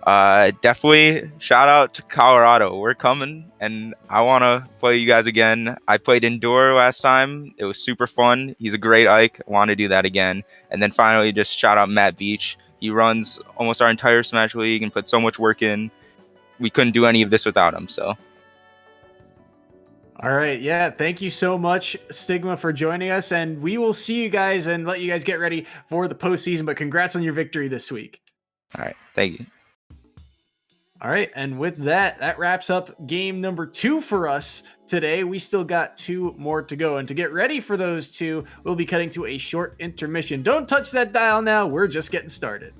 Definitely shout out to Colorado. We're coming, and I want to play you guys again. I played Endure last time. It was super fun. He's a great Ike. I want to do that again. And then finally, just shout out Matt Beach. He runs almost our entire Smash League and put so much work in. We couldn't do any of this without him, so. All right. Yeah. Thank you so much, Stigma, for joining us. And we will see you guys and let you guys get ready for the postseason. But congrats on your victory this week. All right. Thank you. All right, and with that, that wraps up game number 2 for us today. We still got 2 more to go, and to get ready for those 2, we'll be cutting to a short intermission. Don't touch that dial now, we're just getting started.